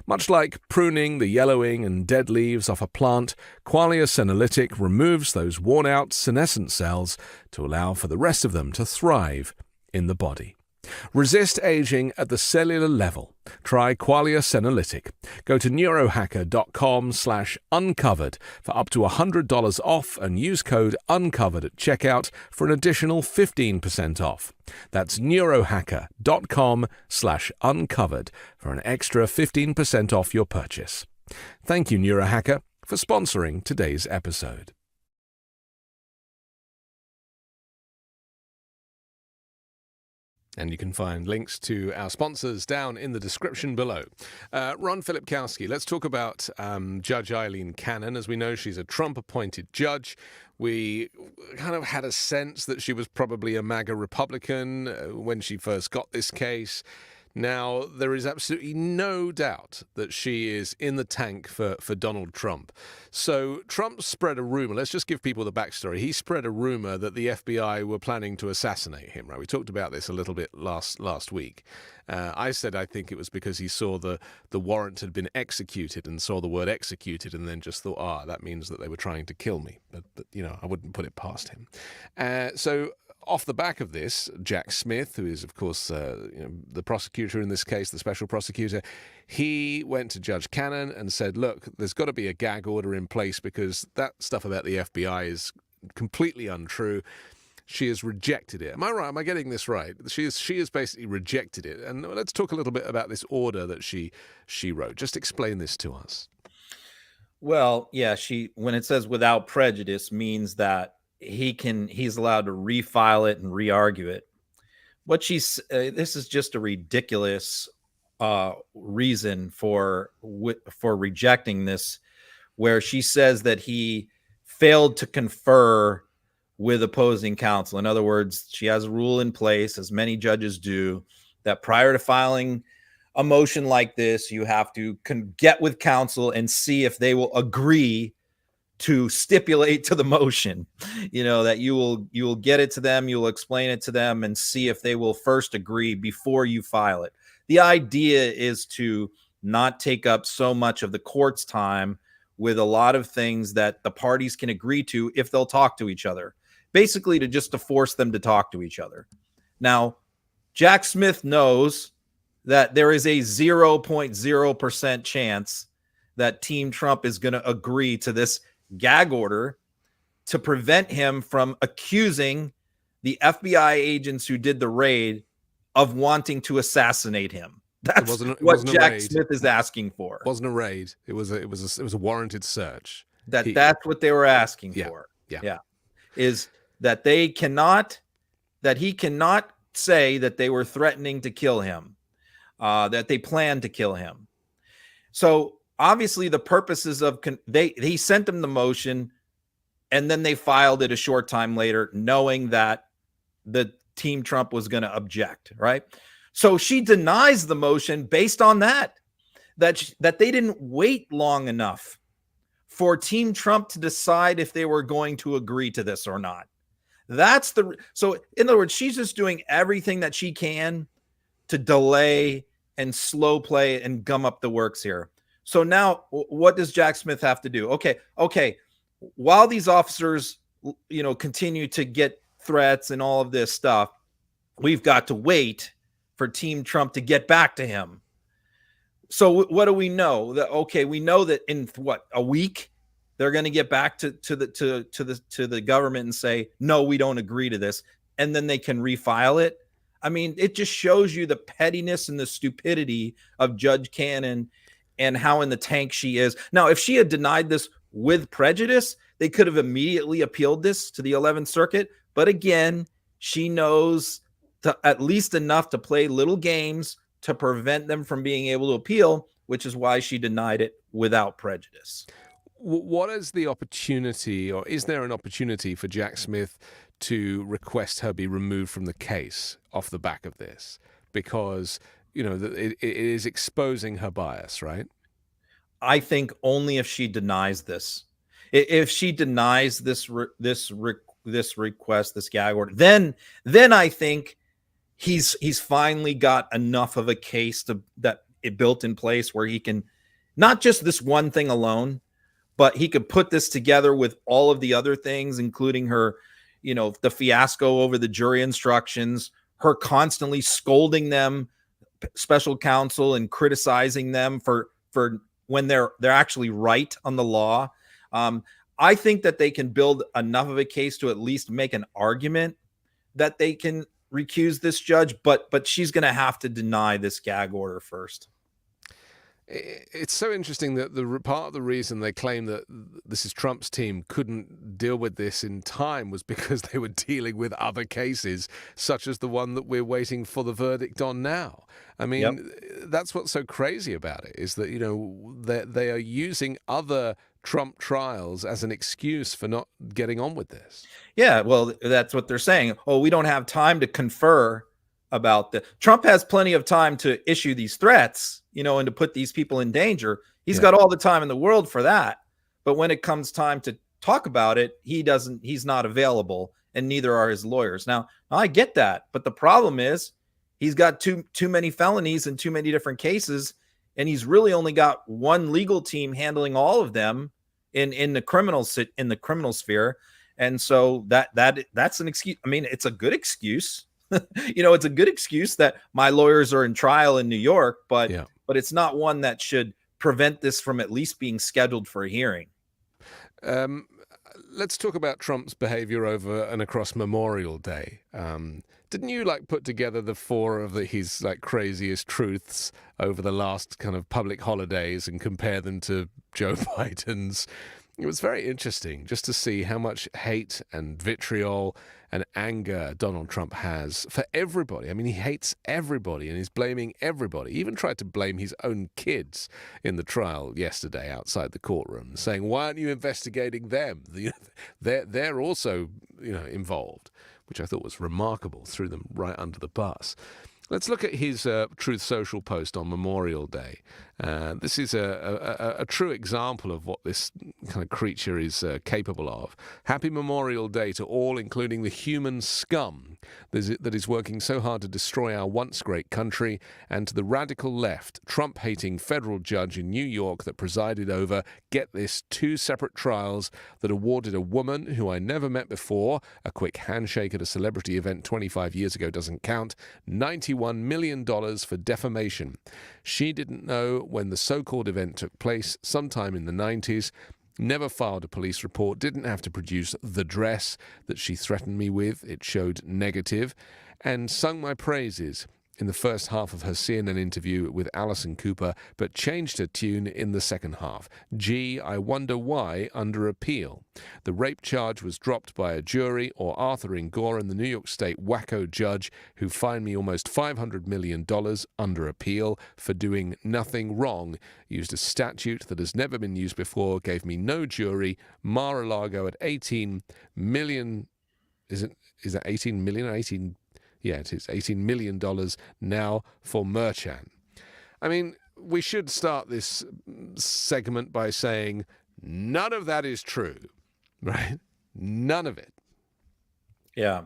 Much like pruning the yellowing and dead leaves off a plant, Qualia Senolytic removes those worn-out senescent cells to allow for the rest of them to thrive in the body. Resist aging at the cellular level. Try Qualia Senolytic. Go to neurohacker.com/uncovered for up to $100 off and use code UNCOVERED at checkout for an additional 15% off. That's neurohacker.com/uncovered for an extra 15% off your purchase. Thank you, Neurohacker, for sponsoring today's episode. And you can find links to our sponsors down in the description below. Ron Filipkowski, let's talk about Judge Eileen Cannon. As we know, she's a Trump-appointed judge. We kind of had a sense that she was probably a MAGA Republican when she first got this case. Now, there is absolutely no doubt that she is in the tank for Donald Trump. So Trump spread a rumor. Let's just give people the backstory. He spread a rumor that the FBI were planning to assassinate him. Right? We talked about this a little bit last week. I said I think it was because he saw the warrant had been executed and saw the word executed and then just thought, that means that they were trying to kill me. But I wouldn't put it past him. So off the back of this, Jack Smith, who is, of course, the prosecutor in this case, the special prosecutor, he went to Judge Cannon and said, look, there's got to be a gag order in place because that stuff about the FBI is completely untrue. She has rejected it. Am I right? Am I getting this right? She has basically rejected it. And let's talk a little bit about this order that she wrote. Just explain this to us. Well, yeah, when it says without prejudice means that he's allowed to refile it and re-argue it. This is just a ridiculous reason for rejecting this, where she says that he failed to confer with opposing counsel. In other words, she has a rule in place, as many judges do, that prior to filing a motion like this, you have to get with counsel and see if they will agree to stipulate to the motion. That you will get it to them, you'll explain it to them, and see if they will first agree before you file it. The idea is to not take up so much of the court's time with a lot of things that the parties can agree to if they'll talk to each other. Basically, to force them to talk to each other. Now, Jack Smith knows that there is a 0.0% chance that Team Trump is going to agree to this gag order to prevent him from accusing the FBI agents who did the raid of wanting to assassinate him. That's what Jack Smith is asking for. It wasn't a raid. It was a warranted search. That's what they were asking for. Yeah. Is that he cannot say that they were threatening to kill him, that they planned to kill him. So obviously the purposes of he sent them the motion, and then they filed it a short time later, knowing that the Team Trump was going to object, right? So she denies the motion based on that they didn't wait long enough for Team Trump to decide if they were going to agree to this or not. So in other words, she's just doing everything that she can to delay and slow play and gum up the works here. So now what does Jack Smith have to do? Okay. While these officers, continue to get threats and all of this stuff, we've got to wait for Team Trump to get back to him. So what do we know? We know that in a week they're going to get back to the government and say, no, we don't agree to this, and then they can refile it. I mean, it just shows you the pettiness and the stupidity of Judge Cannon and how in the tank she is. Now, if she had denied this with prejudice, they could have immediately appealed this to the 11th Circuit. But again, she knows at least enough to play little games to prevent them from being able to appeal, which is why she denied it without prejudice. What is the opportunity, or is there an opportunity for Jack Smith to request her be removed from the case off the back of this? Because, it is exposing her bias, right? I think only if she denies this. If she denies this request, this gag order, then I think he's finally got enough of a case that it built in place where he can, not just this one thing alone, but he could put this together with all of the other things, including her, the fiasco over the jury instructions, her constantly scolding them, special counsel, and criticizing them for when they're actually right on the law. I think that they can build enough of a case to at least make an argument that they can recuse this judge, but she's going to have to deny this gag order first. It's so interesting that part of the reason they claim that this is Trump's team couldn't deal with this in time was because they were dealing with other cases, such as the one that we're waiting for the verdict on now. I mean, That's what's so crazy about it, is that, they are using other Trump trials as an excuse for not getting on with this. Yeah, well, that's what they're saying. Oh, we don't have time to confer about the Trump has plenty of time to issue these threats, and to put these people in danger. He's got all the time in the world for that. But when it comes time to talk about it, he's not available, and neither are his lawyers. Now, I get that, but the problem is he's got too many felonies and too many different cases, and he's really only got one legal team handling all of them in the criminal sphere. And so that's an excuse. I mean, it's a good excuse. It's a good excuse that my lawyers are in trial in New York, but it's not one that should prevent this from at least being scheduled for a hearing. Let's talk about Trump's behavior over and across Memorial Day. Didn't you put together the four of his craziest truths over the last kind of public holidays and compare them to Joe Biden's It was very interesting just to see how much hate and vitriol and anger Donald Trump has for everybody. I mean, he hates everybody and he's blaming everybody. He even tried to blame his own kids in the trial yesterday outside the courtroom, saying, why aren't you investigating them? They're also, involved, which I thought was remarkable, threw them right under the bus. Let's look at his Truth Social post on Memorial Day. This is a true example of what this kind of creature is capable of. Happy Memorial Day to all, including the human scum that is working so hard to destroy our once great country, and to the radical left, Trump-hating federal judge in New York that presided over, get this, 2 separate trials that awarded a woman who I never met before, a quick handshake at a celebrity event 25 years ago doesn't count, $91 million for defamation. She didn't know when the so-called event took place sometime in the 90s, never filed a police report, didn't have to produce the dress that she threatened me with, it showed negative, and sung my praises in the first half of her CNN interview with Alison Cooper, but changed her tune in the second half. Gee, I wonder why, under appeal. The rape charge was dropped by a jury, or Arthur Ingoran, the New York State wacko judge who fined me almost $500 million under appeal for doing nothing wrong, used a statute that has never been used before, gave me no jury, Mar-a-Lago at $18 million. Is that 18 million or 18? Yeah, it is $18 million now for Merchan. I mean, we should start this segment by saying none of that is true, right? None of it. Yeah.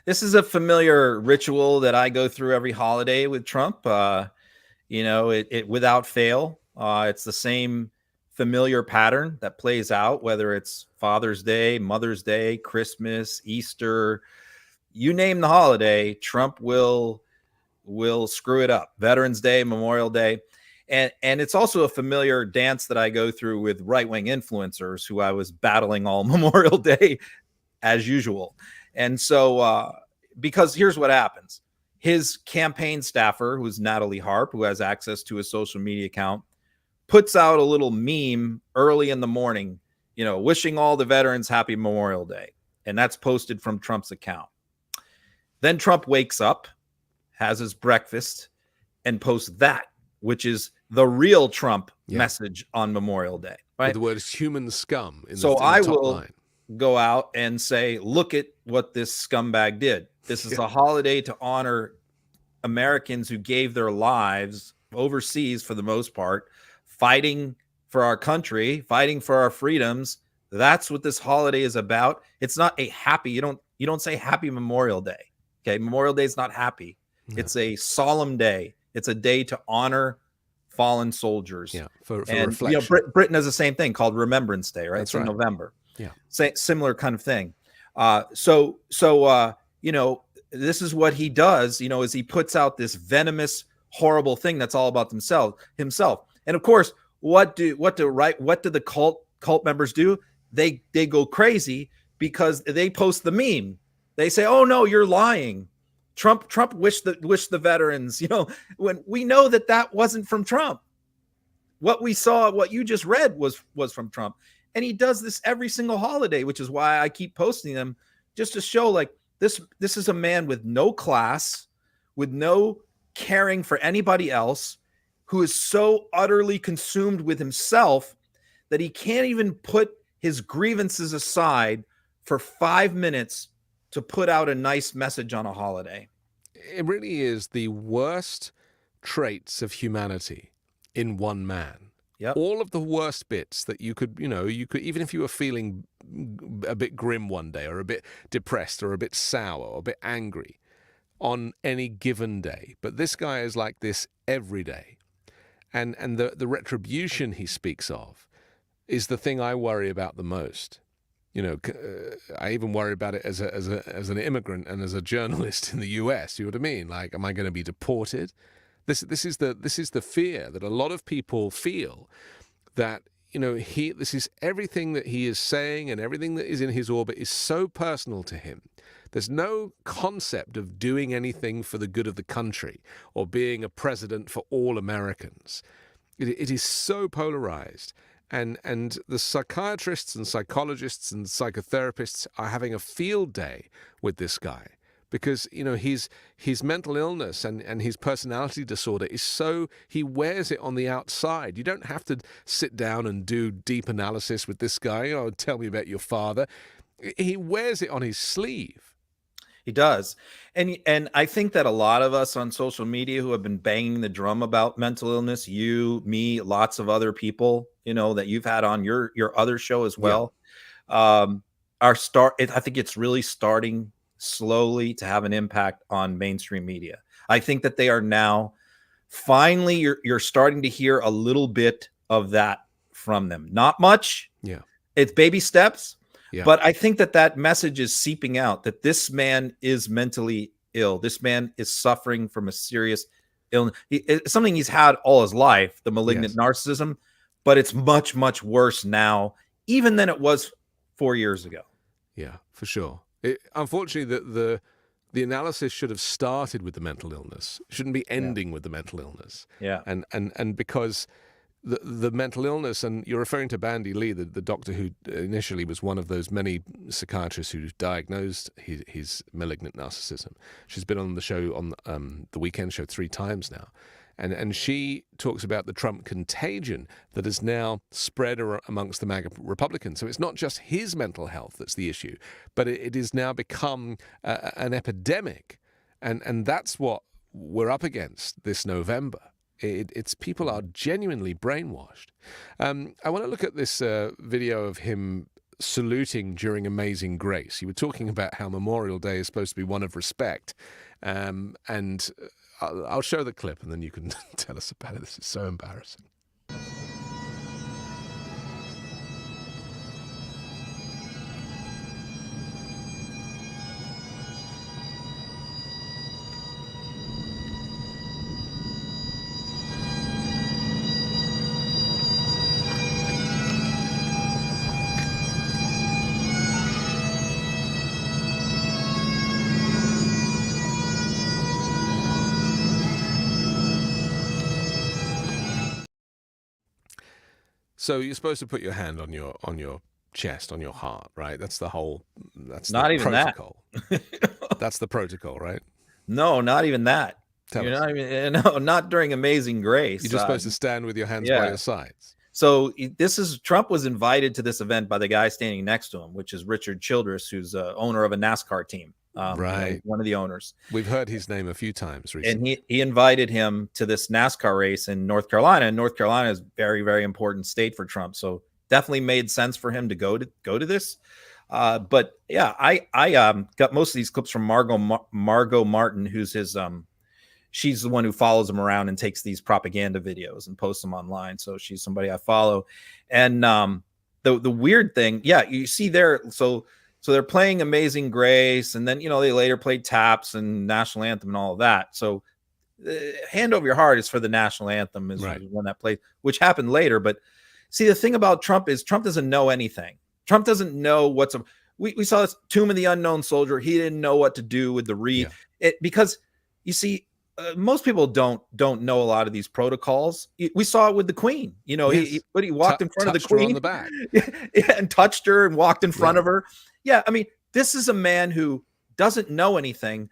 This is a familiar ritual that I go through every holiday with Trump. It without fail. It's the same familiar pattern that plays out, whether it's Father's Day, Mother's Day, Christmas, Easter, you name the holiday, Trump will screw it up. Veterans Day, Memorial Day. And it's also a familiar dance that I go through with right-wing influencers who I was battling all Memorial Day as usual. And so, because here's what happens. His campaign staffer, who's Natalie Harp, who has access to his social media account, puts out a little meme early in the morning, wishing all the veterans happy Memorial Day. And that's posted from Trump's account. Then Trump wakes up, has his breakfast, and posts that, which is the real Trump message on Memorial Day. Right? With the word human scum in so the I top will line. Go out and say, look at what this scumbag did. This is a holiday to honor Americans who gave their lives overseas, for the most part, fighting for our country, fighting for our freedoms. That's what this holiday is about. It's not a happy, you don't say happy Memorial Day. Okay, Memorial Day is not happy. No. It's a solemn day. It's a day to honor fallen soldiers. Yeah, for and reflection. Britain has the same thing called Remembrance Day, right? That's it's in right. November. Yeah, similar kind of thing. So this is what he does. Is he puts out this venomous, horrible thing that's all about himself. And of course, what do the cult members do? They go crazy because they post the meme. They say, "Oh no, you're lying. Trump wished the veterans." When we know that wasn't from Trump. What we saw, what you just read, was from Trump, and he does this every single holiday, which is why I keep posting them, just to show like this. This is a man with no class, with no caring for anybody else, who is so utterly consumed with himself that he can't even put his grievances aside for 5 minutes to put out a nice message on a holiday. It really is the worst traits of humanity in one man. Yep. All of the worst bits that you could, even if you were feeling a bit grim one day, or a bit depressed, or a bit sour, or a bit angry on any given day. But this guy is like this every day. And the retribution he speaks of is the thing I worry about the most. I even worry about it as an immigrant and as a journalist in the U.S. You know what I mean? Like, am I going to be deported? This is the fear that a lot of people feel, that this is everything that he is saying and everything that is in his orbit is so personal to him. There's no concept of doing anything for the good of the country or being a president for all Americans. It is so polarized. and the psychiatrists and psychologists and psychotherapists are having a field day with this guy, because his mental illness and his personality disorder is so, he wears it on the outside. You don't have to sit down and do deep analysis with this guy. Tell me about your father. He wears it on his sleeve. He does. And I think that a lot of us on social media who have been banging the drum about mental illness, you, me, lots of other people, that you've had on your other show as well, I think it's really starting slowly to have an impact on mainstream media. I think that they are now finally, you're starting to hear a little bit of that from them. Not much. Yeah. It's baby steps. Yeah. But I think that message is seeping out, that this man is mentally ill. This man is suffering from a serious illness. It's something he's had all his life, the malignant narcissism, but it's much, much worse now, even than it was 4 years ago. Yeah, for sure. Unfortunately, the analysis should have started with the mental illness. It shouldn't be ending with the mental illness. Yeah. And because the mental illness, and you're referring to Bandy Lee, the doctor who initially was one of those many psychiatrists who diagnosed his malignant narcissism. She's been on the show, on the Weekend Show 3 times now. And she talks about the Trump contagion that has now spread amongst the MAGA Republicans. So it's not just his mental health that's the issue, but it has now become an epidemic. And that's what we're up against this November. It's people are genuinely brainwashed. I want to look at this video of him saluting during Amazing Grace. You were talking about how Memorial Day is supposed to be one of respect. And I'll show the clip and then you can tell us about it. This is so embarrassing. So you're supposed to put your hand on your chest, on your heart, right? That's the whole. That's not the even protocol. that. That's the protocol, right? No, not even that. Not during Amazing Grace. You're just supposed to stand with your hands by your sides. So Trump was invited to this event by the guy standing next to him, which is Richard Childress, who's owner of a NASCAR team. Right. One of the owners. We've heard his name a few times recently. And he invited him to this NASCAR race in North Carolina. And North Carolina is a very, very important state for Trump. So definitely made sense for him to go to this. But yeah, I got most of these clips from Margot Martin, who's his she's the one who follows him around and takes these propaganda videos and posts them online. So she's somebody I follow. And the weird thing, you see there, so they're playing Amazing Grace, and then, they later played Taps and National Anthem and all of that. So Hand Over Your Heart is for the National Anthem, is one that played, which happened later. But see, the thing about Trump is Trump doesn't know anything. Trump doesn't know we saw this Tomb of the Unknown Soldier. He didn't know what to do with the because you see, most people don't know a lot of these protocols. We saw it with the Queen. He walked in front of the Queen on the back. and touched her and walked in front of her. Yeah, I mean, this is a man who doesn't know anything,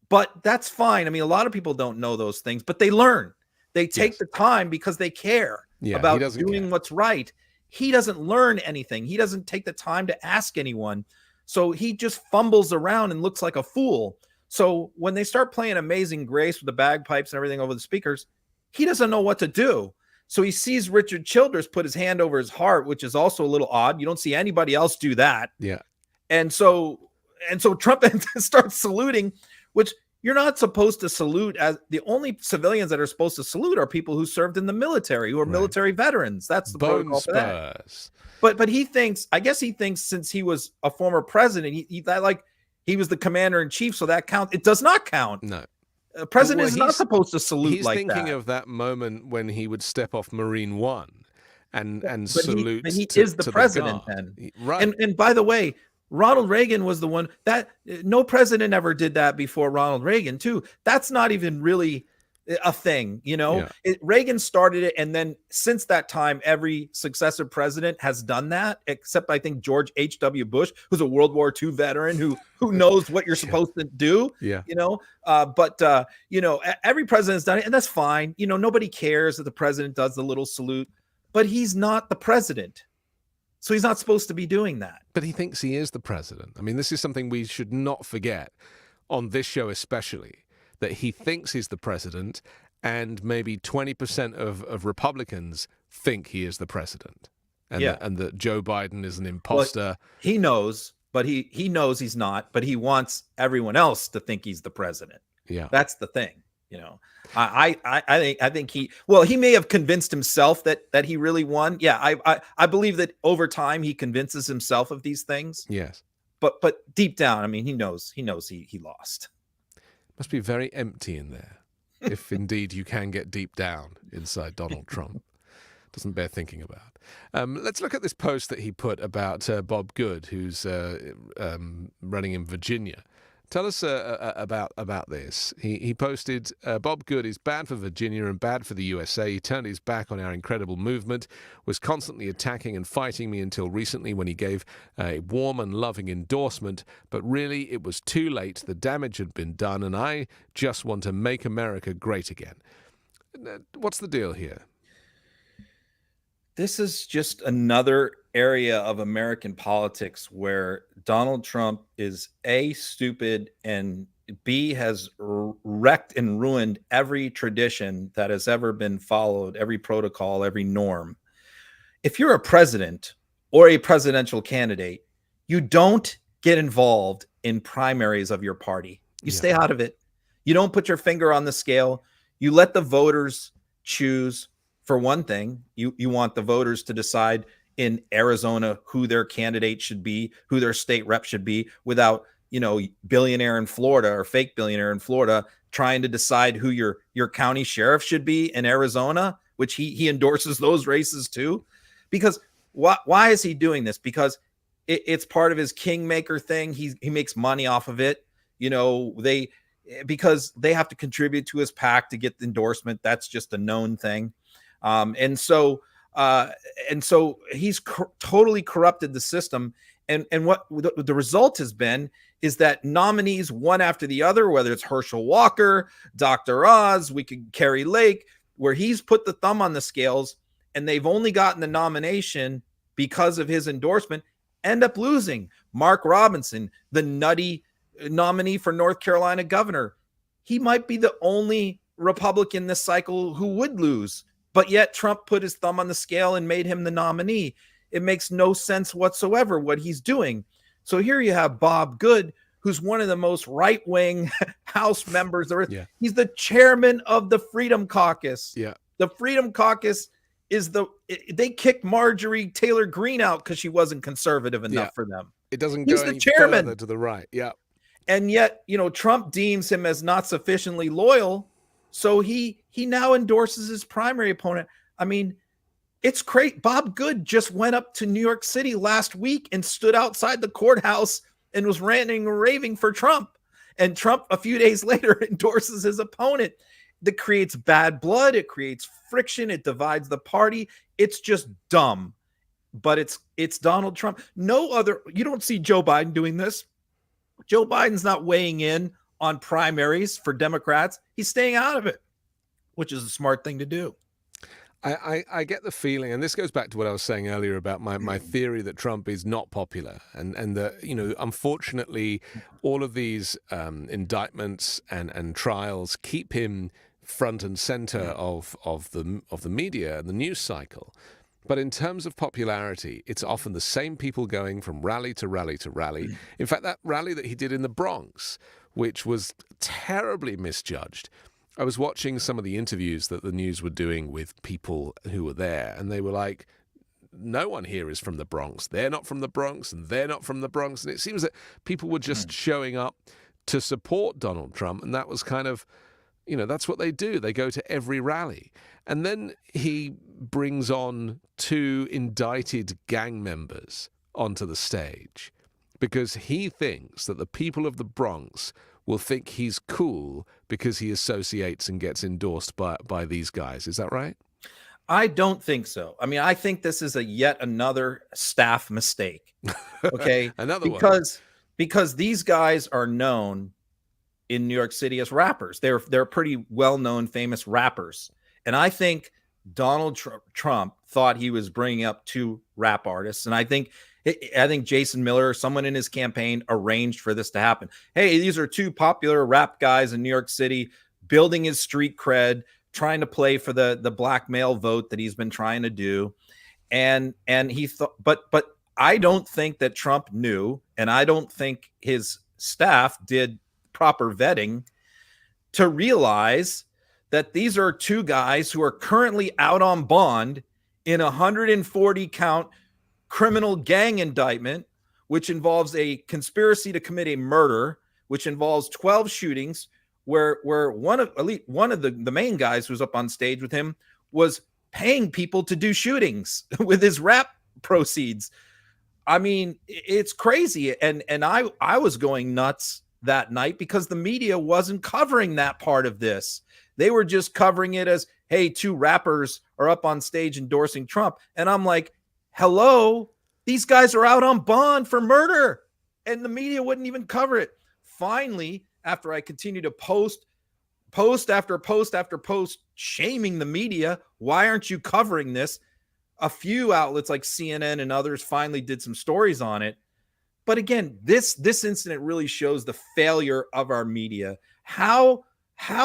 but that's fine. I mean, a lot of people don't know those things, but they learn. They take the time because they care about doing what's right. He doesn't learn anything. He doesn't take the time to ask anyone. So he just fumbles around and looks like a fool. So when they start playing Amazing Grace with the bagpipes and everything over the speakers, he doesn't know what to do. So he sees Richard Childress put his hand over his heart, which is also a little odd. You don't see anybody else do that. Yeah. And so Trump starts saluting, which you're not supposed to salute. As the only civilians that are supposed to salute are people who served in the military, who are military veterans. That's the protocol for that. But he thinks, since he was a former president, he was the commander in chief, so that counts. It does not count. No. A president is not supposed to salute like that. He's thinking of that moment when he would step off Marine One and salute. He is the president then. Right. And by the way, Ronald Reagan was the one that no president ever did that before Ronald Reagan too. That's not even really a thing, you know. Yeah. Reagan started it, and then since that time, every successive president has done that, except I think George H.W. Bush, who's a World War II veteran who knows what you're supposed to do. Yeah. You know, you know, every president's done it, and that's fine. You know, nobody cares that the president does the little salute, but he's not the president. So he's not supposed to be doing that. But he thinks he is the president. I mean, this is something we should not forget on this show especially, that he thinks he's the president, and maybe 20% of Republicans think he is the president. And, and that Joe Biden is an imposter. Well, he knows, but he knows he's not, but he wants everyone else to think he's the president. Yeah. That's the thing. You know, I think he may have convinced himself that he really won. Yeah, I believe that over time he convinces himself of these things. Yes, but deep down, I mean, he knows he lost. Must be very empty in there, if indeed you can get deep down inside Donald Trump. Doesn't bear thinking about. Let's look at this post that he put about Bob Good, who's running in Virginia. Tell us about this. He posted, Bob Good is bad for Virginia and bad for the USA. He turned his back on our incredible movement, was constantly attacking and fighting me until recently when he gave a warm and loving endorsement. But really, it was too late. The damage had been done, and I just want to make America great again. What's the deal here? This is just another area of American politics where Donald Trump is A, stupid, and B, has wrecked and ruined every tradition that has ever been followed, every protocol, every norm. If you're a president or a presidential candidate, you don't get involved in primaries of your party. You stay out of it. You don't put your finger on the scale. You let the voters choose. For one thing, you want the voters to decide in Arizona who their candidate should be, who their state rep should be, without, you know, billionaire in Florida or fake billionaire in Florida trying to decide who your county sheriff should be in Arizona, which he endorses those races too. Because why is he doing this? Because it's part of his kingmaker thing. He makes money off of it. You know, because they have to contribute to his PAC to get the endorsement. That's just a known thing. And so he's totally corrupted the system. And what the result has been is that nominees, one after the other, whether it's Herschel Walker, Dr. Oz, Carrie Lake, where he's put the thumb on the scales and they've only gotten the nomination because of his endorsement, end up losing. Mark Robinson, the nutty nominee for North Carolina governor, he might be the only Republican this cycle who would lose. But yet Trump put his thumb on the scale and made him the nominee. It makes no sense whatsoever what he's doing. So here you have Bob Good, who's one of the most right-wing House members there is. Yeah. He's the chairman of the Freedom Caucus. Yeah. The Freedom Caucus is they kicked Marjorie Taylor Greene out because she wasn't conservative enough for them. It doesn't He's go the any chairman further to the right. Yeah. And yet, you know, Trump deems him as not sufficiently loyal. So he now endorses his primary opponent. I mean, it's great. Bob Good just went up to New York City last week and stood outside the courthouse and was ranting and raving for Trump. And Trump, a few days later, endorses his opponent. That creates bad blood. It creates friction. It divides the party. It's just dumb. But it's Donald Trump. You don't see Joe Biden doing this. Joe Biden's not weighing in on primaries for Democrats. He's staying out of it, which is a smart thing to do. I get the feeling, and this goes back to what I was saying earlier about my theory that Trump is not popular, and that, you know, unfortunately, all of these indictments and trials keep him front and center of the media and the news cycle. But in terms of popularity, it's often the same people going from rally to rally to rally. In fact, that rally that he did in the Bronx, which was terribly misjudged. I was watching some of the interviews that the news were doing with people who were there, and they were like, no one here is from the Bronx. They're not from the Bronx, and they're not from the Bronx. And it seems that people were just showing up to support Donald Trump, and that was kind of, you know, that's what they do. They go to every rally. And then he brings on 2 indicted gang members onto the stage because he thinks that the people of the Bronx will think he's cool because he associates and gets endorsed by these guys. Is that right? I don't think so. I mean, I think this is yet another staff mistake. Okay, Another one. Because these guys are known in New York City as rappers. They're pretty well-known, famous rappers, and I think Donald Trump thought he was bringing up 2 rap artists, and I think Jason Miller, someone in his campaign, arranged for this to happen. Hey, these are 2 popular rap guys in New York City, building his street cred, trying to play for the black male vote that he's been trying to do. And he thought, but I don't think that Trump knew, and I don't think his staff did proper vetting to realize that these are 2 guys who are currently out on bond in a 140 count criminal gang indictment, which involves a conspiracy to commit a murder, which involves 12 shootings, where one of the main guys who's up on stage with him was paying people to do shootings with his rap proceeds. I mean, it's crazy. And I was going nuts that night because the media wasn't covering that part of this. They were just covering it as, hey, 2 rappers are up on stage endorsing Trump. And I'm like, hello, these guys are out on bond for murder. And the media wouldn't even cover it. Finally, after I continued to post after post after post shaming the media, why aren't you covering this? A few outlets like CNN and others finally did some stories on it. But again, this incident really shows the failure of our media. How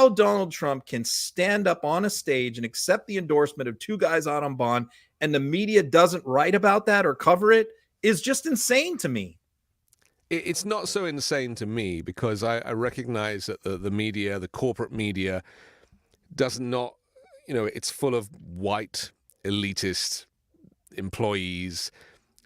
Donald Trump can stand up on a stage and accept the endorsement of 2 guys out on bond, and the media doesn't write about that or cover it is just insane to me. It's not so insane to me because I recognize that the media, the corporate media, does not, it's full of white elitist employees,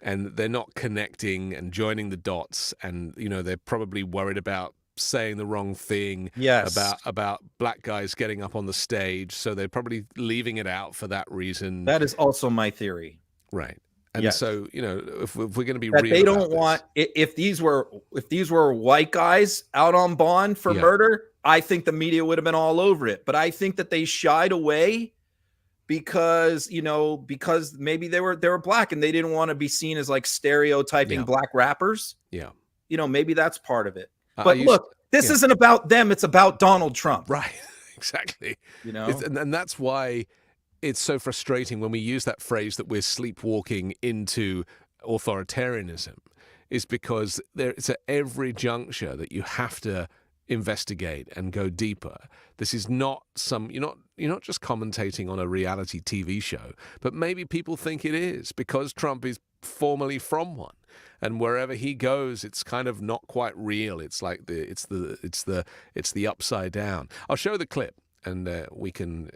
and they're not connecting and joining the dots, and they're probably worried about saying the wrong thing. Yes. about black guys getting up on the stage, so they're probably leaving it out for that reason. That is also my theory. Right. And yes. So, if we're going to be that real, they don't want if these were white guys out on bond for murder, I think the media would have been all over it. But I think that they shied away because maybe they were black and they didn't want to be seen as like stereotyping black rappers. Yeah. Maybe that's part of it. But look, this isn't about them. It's about Donald Trump. Right. Exactly. And that's why it's so frustrating when we use that phrase that we're sleepwalking into authoritarianism, is because it's at every juncture that you have to investigate and go deeper. This is not you're not just commentating on a reality TV show, but maybe people think it is because Trump is formerly from one, and wherever he goes, it's kind of not quite real. It's like it's the upside down. I'll show the clip, and we can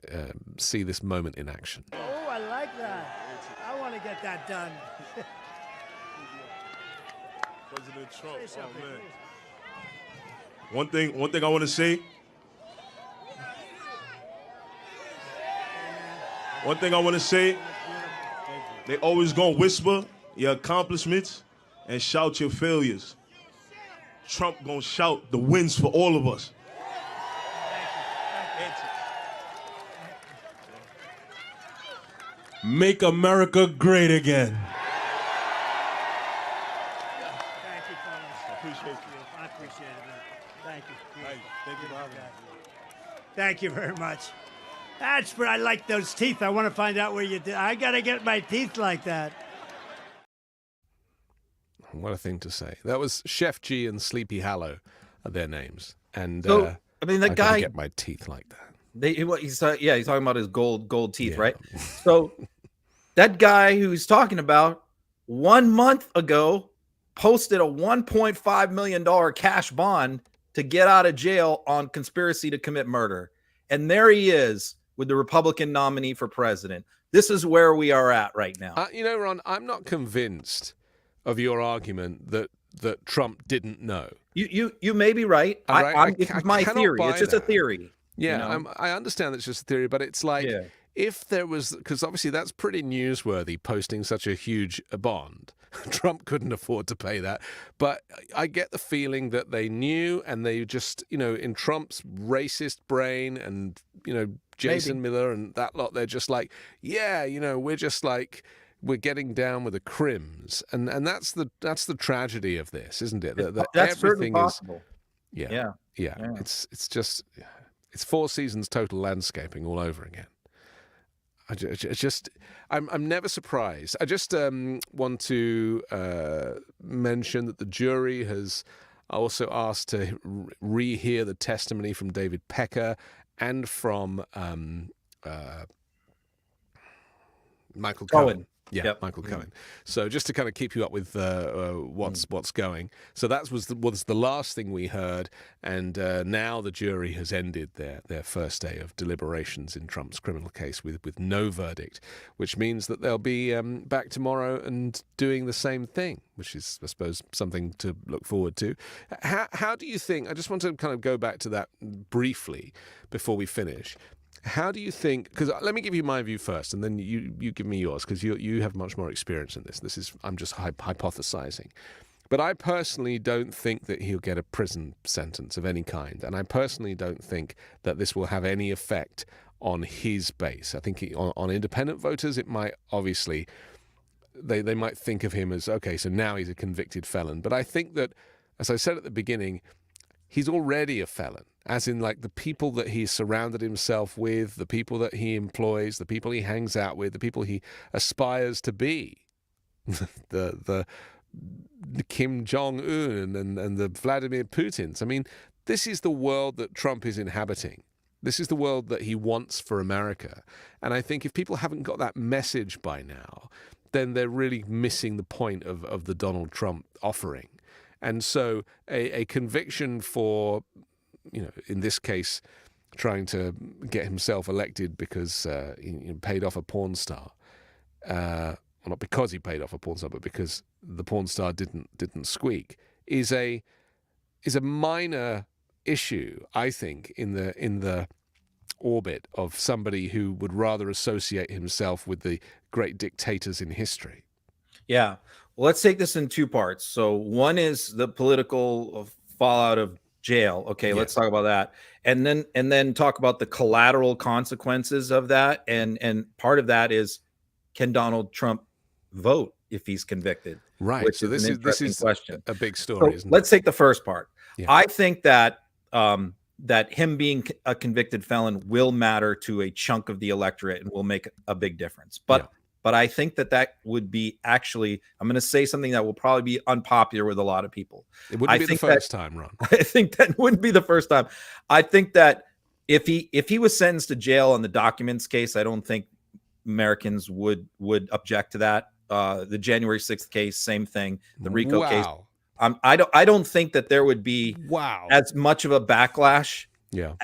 see this moment in action. Oh, I like that. I want to get that done. President Trump, oh man. One thing I want to say. One thing I want to say. They always gonna whisper your accomplishments and shout your failures. Trump gonna shout the wins for all of us. Make America great again. Thank you, fellas. Appreciate you. I appreciate it, man. Thank you. Thank you for having me. Thank you very much. That's where I like those teeth. I want to find out where you did. I got to get my teeth like that. What a thing to say. That was Chef G and Sleepy Hollow are their names. And so, I mean, that guy get my teeth like that. He's talking about his gold teeth, right? So that guy who he's talking about 1 month ago posted a $1.5 million cash bond to get out of jail on conspiracy to commit murder. And there he is with the Republican nominee for president. This is where we are at right now. Ron, I'm not convinced of your argument that Trump didn't know. You may be right. It's my theory. It's just a theory. Yeah, I understand that's just a theory, but it's like if there was, because obviously that's pretty newsworthy, posting such a huge bond. Trump couldn't afford to pay that. But I get the feeling that they knew, and they just, in Trump's racist brain and, Jason Miller and that lot, they're just like, yeah, we're just like, we're getting down with the crims. And that's the tragedy of this, isn't it? That That's certainly everything possible. Yeah. It's just, it's Four Seasons total landscaping all over again. I'm never surprised. I just want to mention that the jury has also asked to rehear the testimony from David Pecker and from Michael Cohen. Yeah, Yep. Michael Cohen. So just to kind of keep you up with what's going. So that was the last thing we heard, and now the jury has ended their first day of deliberations in Trump's criminal case with no verdict, which means that they'll be back tomorrow and doing the same thing, which is, I suppose, something to look forward to. How do you think? I just want to kind of go back to that briefly before we finish. How do you think? Because let me give you my view first, and then you give me yours, because you have much more experience in this. I'm just hypothesizing, but I personally don't think that he'll get a prison sentence of any kind, and I personally don't think that this will have any effect on his base. I think on independent voters, it might obviously they might think of him as, okay, so now he's a convicted felon, but I think that, as I said at the beginning, he's already a felon, as in like the people that he's surrounded himself with, the people that he employs, the people he hangs out with, the people he aspires to be, the Kim Jong-un and the Vladimir Putins. I mean, this is the world that Trump is inhabiting. This is the world that he wants for America. And I think if people haven't got that message by now, then they're really missing the point of the Donald Trump offering. And so a conviction for, in this case, trying to get himself elected because he paid off a porn star, well, not because he paid off a porn star, but because the porn star didn't squeak, is a minor issue, I think, in the orbit of somebody who would rather associate himself with the great dictators in history. Yeah. Well, let's take this in two parts. So one is the political fallout of jail. Okay, let's talk about that. And then talk about the collateral consequences of that. And part of that is, can Donald Trump vote if he's convicted? Right. Which so is this is question. A big story, So isn't let's take the first part. Yeah. I think that that him being a convicted felon will matter to a chunk of the electorate and will make a big difference. But I think that would be actually, I'm going to say something that will probably be unpopular with a lot of people. It wouldn't be the first time, Ron. I think that wouldn't be the first time. I think that if he was sentenced to jail on the documents case, I don't think Americans would object to that. The January 6th case, same thing. The RICO case. I don't think that there would be as much of a backlash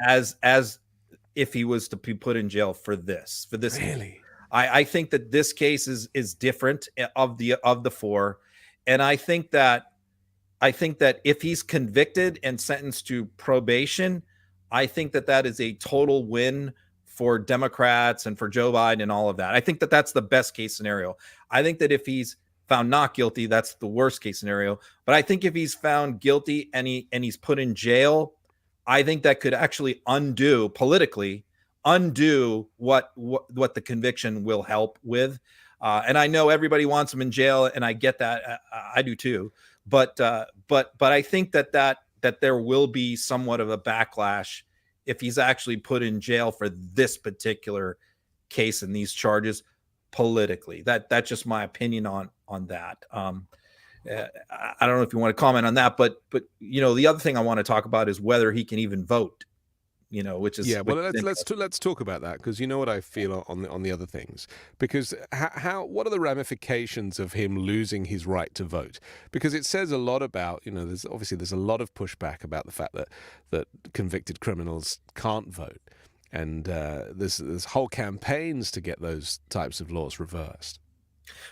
as if he was to be put in jail for this. Really? I think that this case is different of the four, and I think that if he's convicted and sentenced to probation, I think that is a total win for Democrats and for Joe Biden and all of that. I think that that's the best case scenario. I think that if he's found not guilty, that's the worst case scenario. But I think if he's found guilty and he's put in jail, I think that could actually politically undo what the conviction will help with. And I know everybody wants him in jail, and I get that. I do too. But I think that there will be somewhat of a backlash if he's actually put in jail for this particular case and these charges politically. That's just my opinion on that. I don't know if you want to comment on that, but the other thing I want to talk about is whether he can even vote. Which is Well, let's talk about that, because you know what I feel on the other things, because what are the ramifications of him losing his right to vote? Because it says a lot about there's a lot of pushback about the fact that convicted criminals can't vote, and there's whole campaigns to get those types of laws reversed.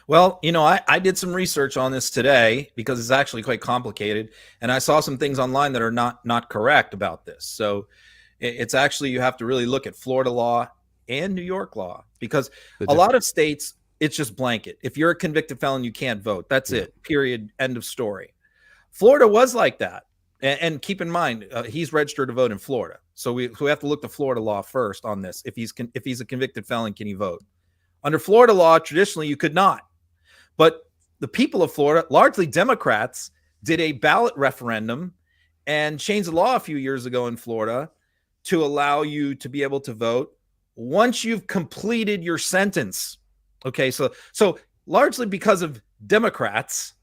Well, I did some research on this today because it's actually quite complicated, and I saw some things online that are not correct about this. So it's actually, you have to really look at Florida law and New York law, because a lot of states, it's just blanket. If you're a convicted felon, you can't vote. That's it. Period. End of story. Florida was like that. And keep in mind, he's registered to vote in Florida. So we have to look to Florida law first on this. If he's a convicted felon, can he vote? Under Florida law, traditionally, you could not. But the people of Florida, largely Democrats, did a ballot referendum and changed the law a few years ago in Florida to allow you to be able to vote once you've completed your sentence. Okay, so largely because of Democrats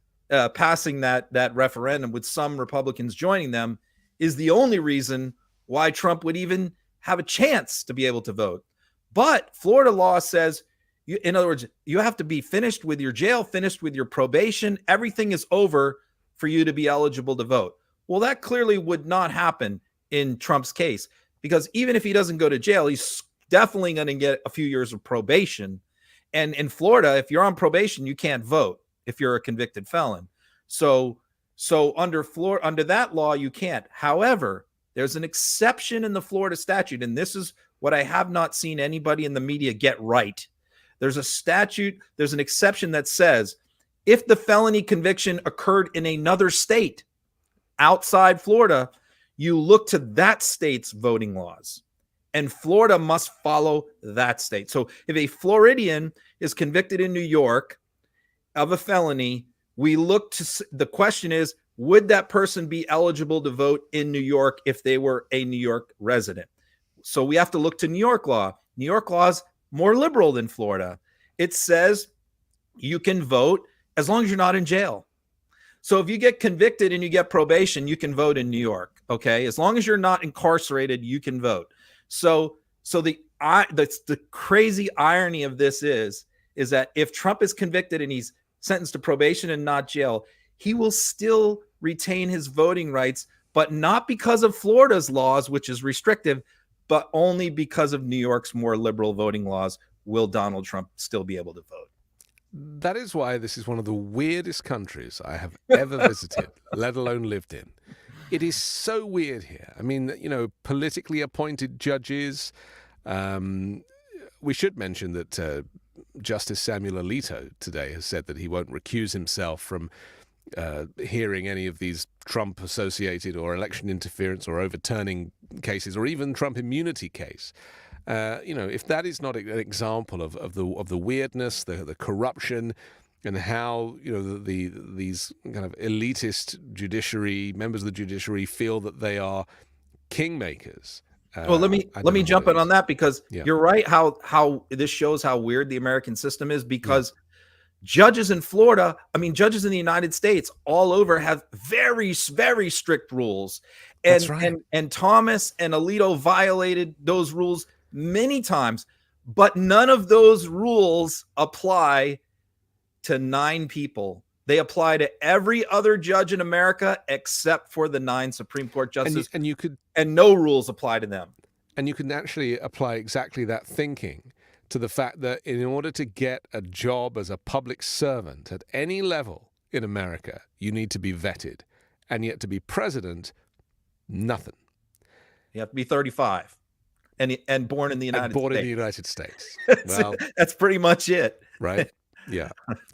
passing that referendum with some Republicans joining them is the only reason why Trump would even have a chance to be able to vote. But Florida law says, in other words, you have to be finished with your jail, finished with your probation. Everything is over for you to be eligible to vote. Well, that clearly would not happen in Trump's case, because even if he doesn't go to jail, he's definitely going to get a few years of probation. And in Florida, if you're on probation, you can't vote if you're a convicted felon. So under that law, you can't. However, there's an exception in the Florida statute, and this is what I have not seen anybody in the media get right. There's a statute, there's an exception that says if the felony conviction occurred in another state outside Florida, you look to that state's voting laws, and Florida must follow that state. So if a Floridian is convicted in New York of a felony, we look to, the question is, would that person be eligible to vote in New York if they were a New York resident? So we have to look to New York law. New York law is more liberal than Florida. It says you can vote as long as you're not in jail. So if you get convicted and you get probation, you can vote in New York. Okay, as long as you're not incarcerated, you can vote. So the crazy irony of this is that if Trump is convicted and he's sentenced to probation and not jail, he will still retain his voting rights, but not because of Florida's laws, which is restrictive, but only because of New York's more liberal voting laws will Donald Trump still be able to vote. That is why this is one of the weirdest countries I have ever visited, let alone lived in. It is so weird here. I mean, you know, politically appointed judges. We should mention that Justice Samuel Alito today has said that he won't recuse himself from hearing any of these Trump-associated or election interference or overturning cases, or even Trump immunity case. You know, if that is not an example of the weirdness, the corruption, and how, you know, these kind of elitist judiciary members of the judiciary feel that they are kingmakers. Well, let me jump in on that, because you're right. How this shows how weird the American system is, because judges in Florida, I mean, judges in the United States all over have very, very strict rules. And, That's right. and Thomas and Alito violated those rules many times, but none of those rules apply to 9 people. They apply to every other judge in America except for the 9 Supreme Court justices. And no rules apply to them. And you can actually apply exactly that thinking to the fact that in order to get a job as a public servant at any level in America, you need to be vetted. And yet to be president, nothing. You have to be 35 and born in the United States. Born in the United States. Well, that's pretty much it. Right? Yeah.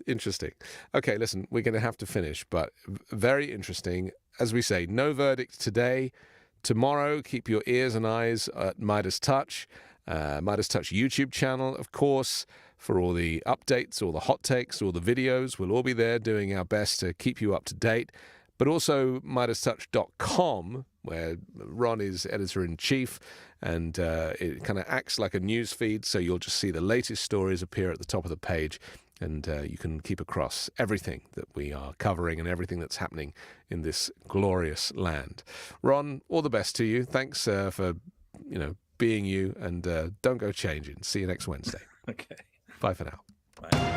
Interesting. Okay, listen, we're going to have to finish, but very interesting. As we say, no verdict today. Tomorrow, keep your ears and eyes at Midas Touch. Midas Touch YouTube channel, of course, for all the updates, all the hot takes, all the videos. We'll all be there doing our best to keep you up to date. But also MidasTouch.com, where Ron is editor-in-chief, and it kind of acts like a news feed, so you'll just see the latest stories appear at the top of the page, and you can keep across everything that we are covering and everything that's happening in this glorious land. Ron, all the best to you. Thanks for, being you, and don't go changing. See you next Wednesday. Okay. Bye for now. Bye.